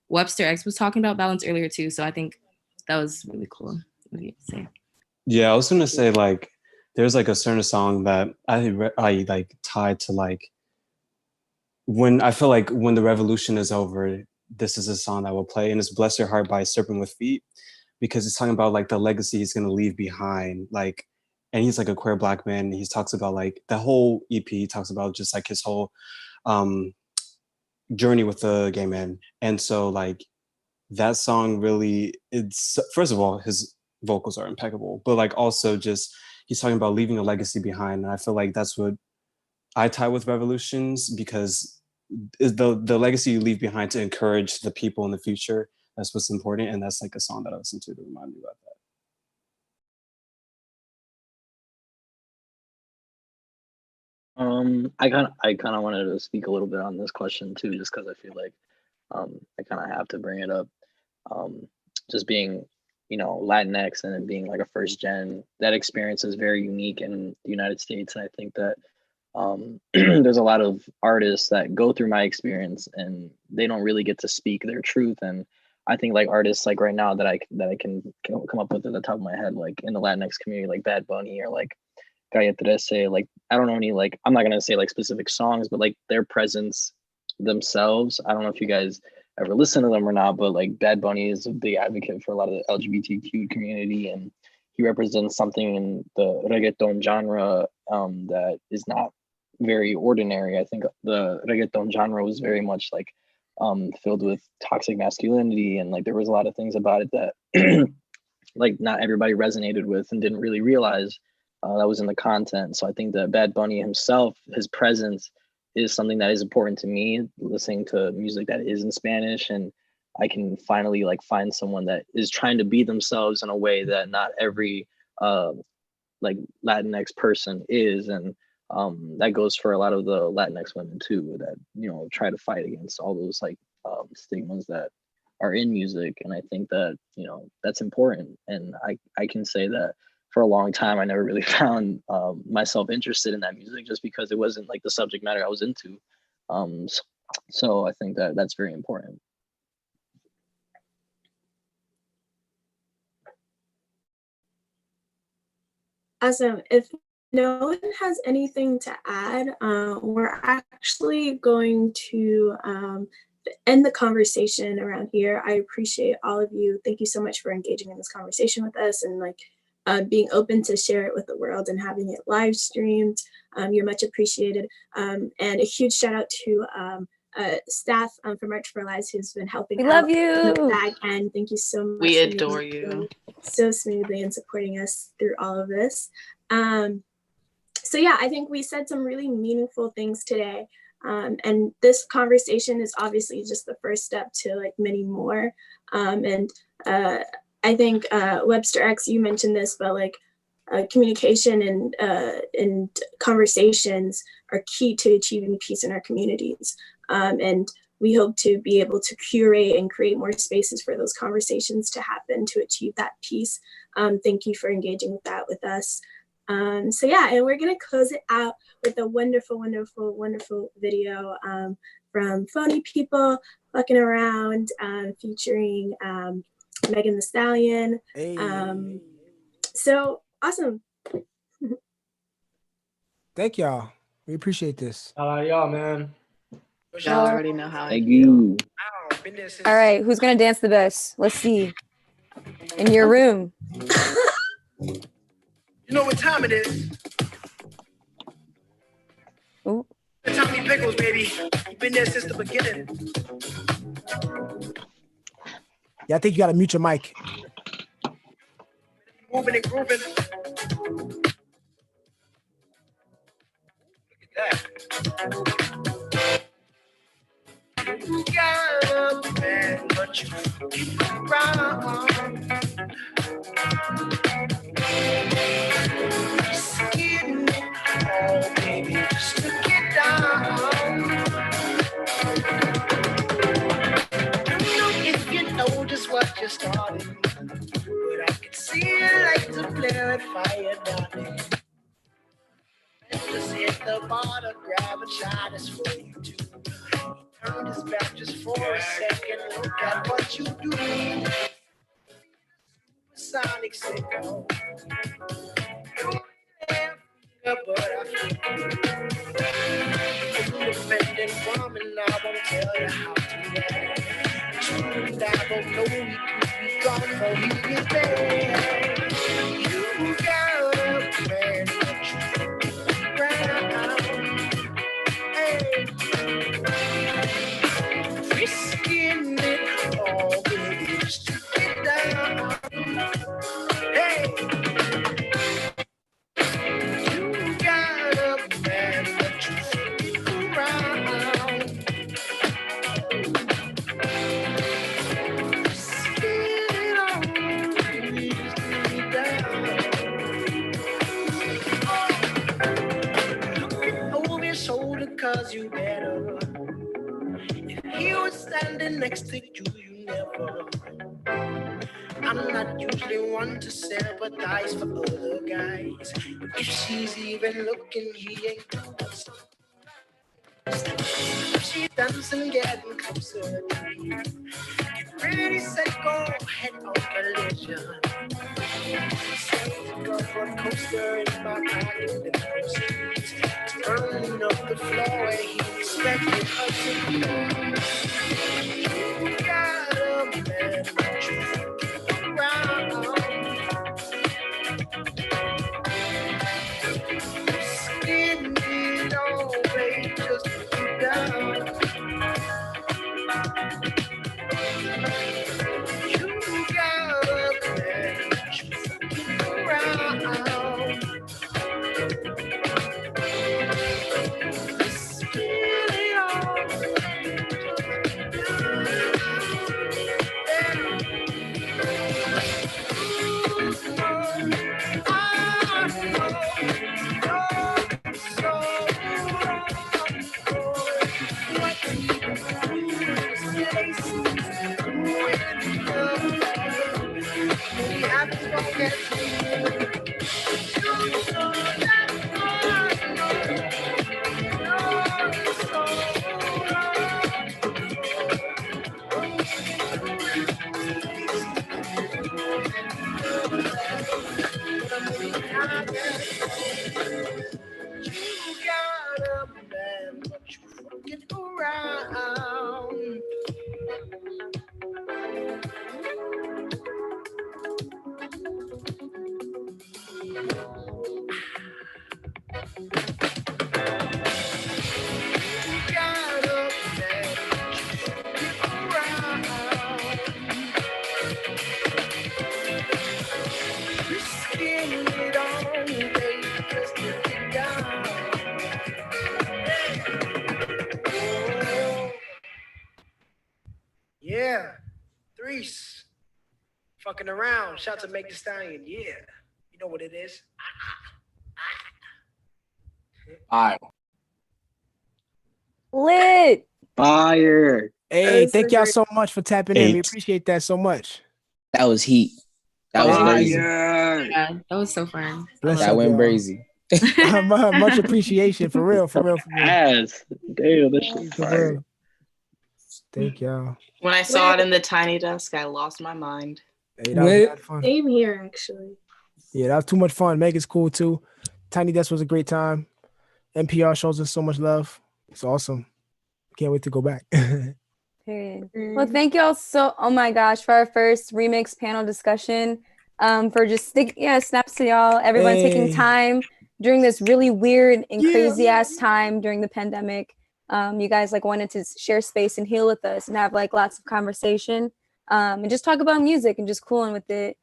S8: Webster X was talking about balance earlier too. So I think that was really cool. What do you say?
S7: Yeah, I was gonna say like there's like a certain song that I like tied to like when I feel like when the revolution is over, this is a song that will play, and it's Bless Your Heart by Serpent with Feet, because it's talking about like the legacy he's gonna leave behind. Like, and he's like a queer Black man. He talks about like the whole EP, he talks about just like his whole journey with the gay man. And so like that song really, it's first of all, his vocals are impeccable, but like also just he's talking about leaving a legacy behind. And I feel like that's what I tie with revolutions, because the legacy you leave behind to encourage the people in the future, that's what's important. And that's like a song that I listen to remind me about that.
S5: I kind of wanted to speak a little bit on this question too, just because I feel like I kind of have to bring it up. Just being, Latinx and it being like a first gen, that experience is very unique in the United States, and I think that there's a lot of artists that go through my experience and they don't really get to speak their truth. And I think like artists like right now that I can come up with at the top of my head, like in the Latinx community, like Bad Bunny or like Calle 13, like I don't know any, like I'm not gonna say like specific songs, but like their presence themselves. I don't know if you guys ever listen to them or not, but like Bad Bunny is a big advocate for a lot of the LGBTQ community, and he represents something in the reggaeton genre that is not very ordinary. I think the reggaeton genre was very much like filled with toxic masculinity, and like there was a lot of things about it that like not everybody resonated with and didn't really realize that was in the content. So I think that Bad Bunny himself, his presence is something that is important to me, listening to music that is in Spanish, and I can finally like find someone that is trying to be themselves in a way that not every like Latinx person is. And that goes for a lot of the Latinx women too, that, you know, try to fight against all those like stigmas that are in music. And I think that, you know, that's important. And I can say that for a long time, I never really found myself interested in that music just because it wasn't like the subject matter I was into. So I think that that's very important.
S1: Awesome. If no one has anything to add, we're actually going to end the conversation around here. I appreciate all of you. Thank you so much for engaging in this conversation with us and like being open to share it with the world and having it live streamed. You're much appreciated. And a huge shout out to staff from March for Lives who's been helping
S4: We
S1: out
S4: love you.
S1: back end. Thank you so much.
S2: We adore you.
S1: So smoothly and supporting us through all of this. So yeah, I think we said some really meaningful things today. And this conversation is obviously just the first step to like many more. I think Webster X, you mentioned this, but like communication and conversations are key to achieving peace in our communities. And we hope to be able to curate and create more spaces for those conversations to happen to achieve that peace. Thank you for engaging with that with us. So yeah, and we're gonna close it out with a wonderful, wonderful, wonderful video from Phony People Fucking Around, featuring Megan Thee Stallion.
S3: Hey.
S1: So awesome.
S3: Thank y'all. We appreciate this.
S6: Y'all, man.
S2: Y'all already know how.
S5: Thank you.
S4: All right, who's gonna dance the best? Let's see. In your room.
S12: You know what time it is?
S4: Ooh.
S12: Tommy Pickles, baby. You've been there since the beginning.
S3: Yeah, I think you gotta mute your mic.
S12: Moving and grooving. Look at that. You got a man, but you wrong. Getting it all, baby, just to get down. Don't know if you know just what you started, but I can see you like to flare and fire, darling. Just hit the bar to grab a shot, it's for you too. He turned his back just for a second, look at what you do. Sonic signal. But I feel independent woman, I won't tell you how to act. True and I don't know we could be gone for he is there. You got a man, but you round. Hey, risking it all, baby, just to get down. Hey. You got a man that you stick around. Spin it on, baby, just leave me down. Oh, looking over your shoulder 'cause you better. If he was standing next to you, you never. I'm not usually one to sympathize for other guys. If she's even looking, he ain't doing something. If she dancing, getting closer to you. Get ready, set, go, head on collision. Say go for a coaster in my pocket, the proceeds. Turning up the floor, and he expected us to be. You got a man that you around. Skin it all, babe, just put it down. You got a man that you around. Around. Yeah, Threes, fucking around. Shout to Make the Stallion. Yeah, you know what it is.
S6: All right.
S4: Lit.
S5: Fire.
S3: Hey, thank y'all so much for tapping in. We
S7: 8.
S3: appreciate that so much.
S13: That was heat. That was crazy.
S5: Fire.
S8: Yeah, that was so fun.
S3: Bless
S13: That
S3: up,
S13: went
S3: y'all.
S13: crazy.
S3: Much appreciation for real, for real, for real.
S5: Ass. Damn, that shit
S3: For
S5: fire.
S3: real. Thank y'all.
S2: When I saw it in the tiny desk, I lost my mind.
S3: Hey, that was mad fun.
S1: Same here, actually.
S3: Yeah, that was too much fun. Megan's cool too. Tiny Desk was a great time. NPR shows us so much love. It's awesome. Can't wait to go back.
S4: Period. Well, thank you all oh my gosh, for our first remix panel discussion. For just snaps to y'all. Everyone taking
S3: Hey.
S4: time during this really weird and
S3: Yeah.
S4: crazy ass time during the pandemic. You guys like wanted to share space and heal with us and have like lots of conversation. And just talk about music and just cooling with it.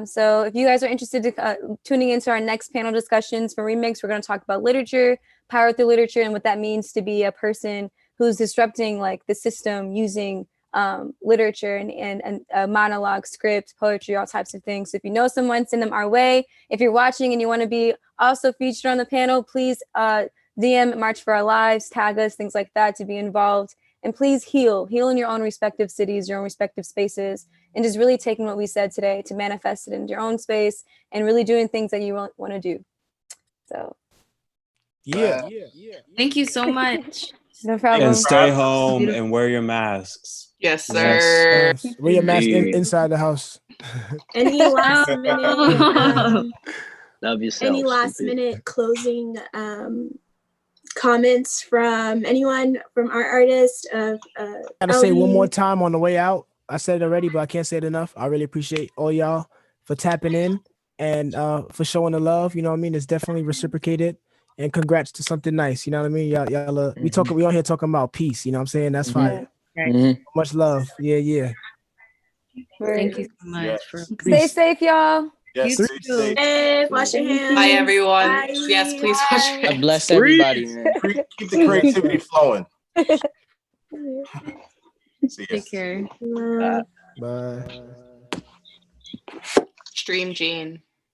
S4: So if you guys are interested in tuning into our next panel discussions for Remix, we're going to talk about literature, power through literature, and what that means to be a person who's disrupting like the system using literature and monologue, script, poetry, all types of things. So if you know someone, send them our way. If you're watching and you want to be also featured on the panel, please DM March for Our Lives, tag us, things like that to be involved. And please heal in your own respective cities, your own respective spaces, and just really taking what we said today to manifest it into your own space and really doing things that you want to do. So,
S3: Yeah.
S8: Thank you so much.
S4: No problem.
S7: And stay home and wear your masks.
S2: Yes, sir.
S3: Yes. Wear your mask inside the house.
S1: Any last minute,
S5: Love yourself.
S1: any last minute closing comments from anyone from our artist?
S3: Gotta say one more time on the way out. I said it already, but I can't say it enough. I really appreciate all y'all for tapping in and for showing the love. You know what I mean? It's definitely reciprocated. And congrats to something nice. You know what I mean? Y'all we on here talking about peace. You know what I'm saying? That's fine. Much love. Yeah.
S8: Thank you so much.
S4: Stay safe, y'all.
S11: Yes,
S1: You too. Wash your hands.
S2: Bye, everyone.
S1: Bye.
S2: Yes, please wash your hands.
S13: God bless everybody, man.
S11: Keep the creativity flowing. See ya.
S8: Take care.
S3: Bye.
S2: Stream Gene.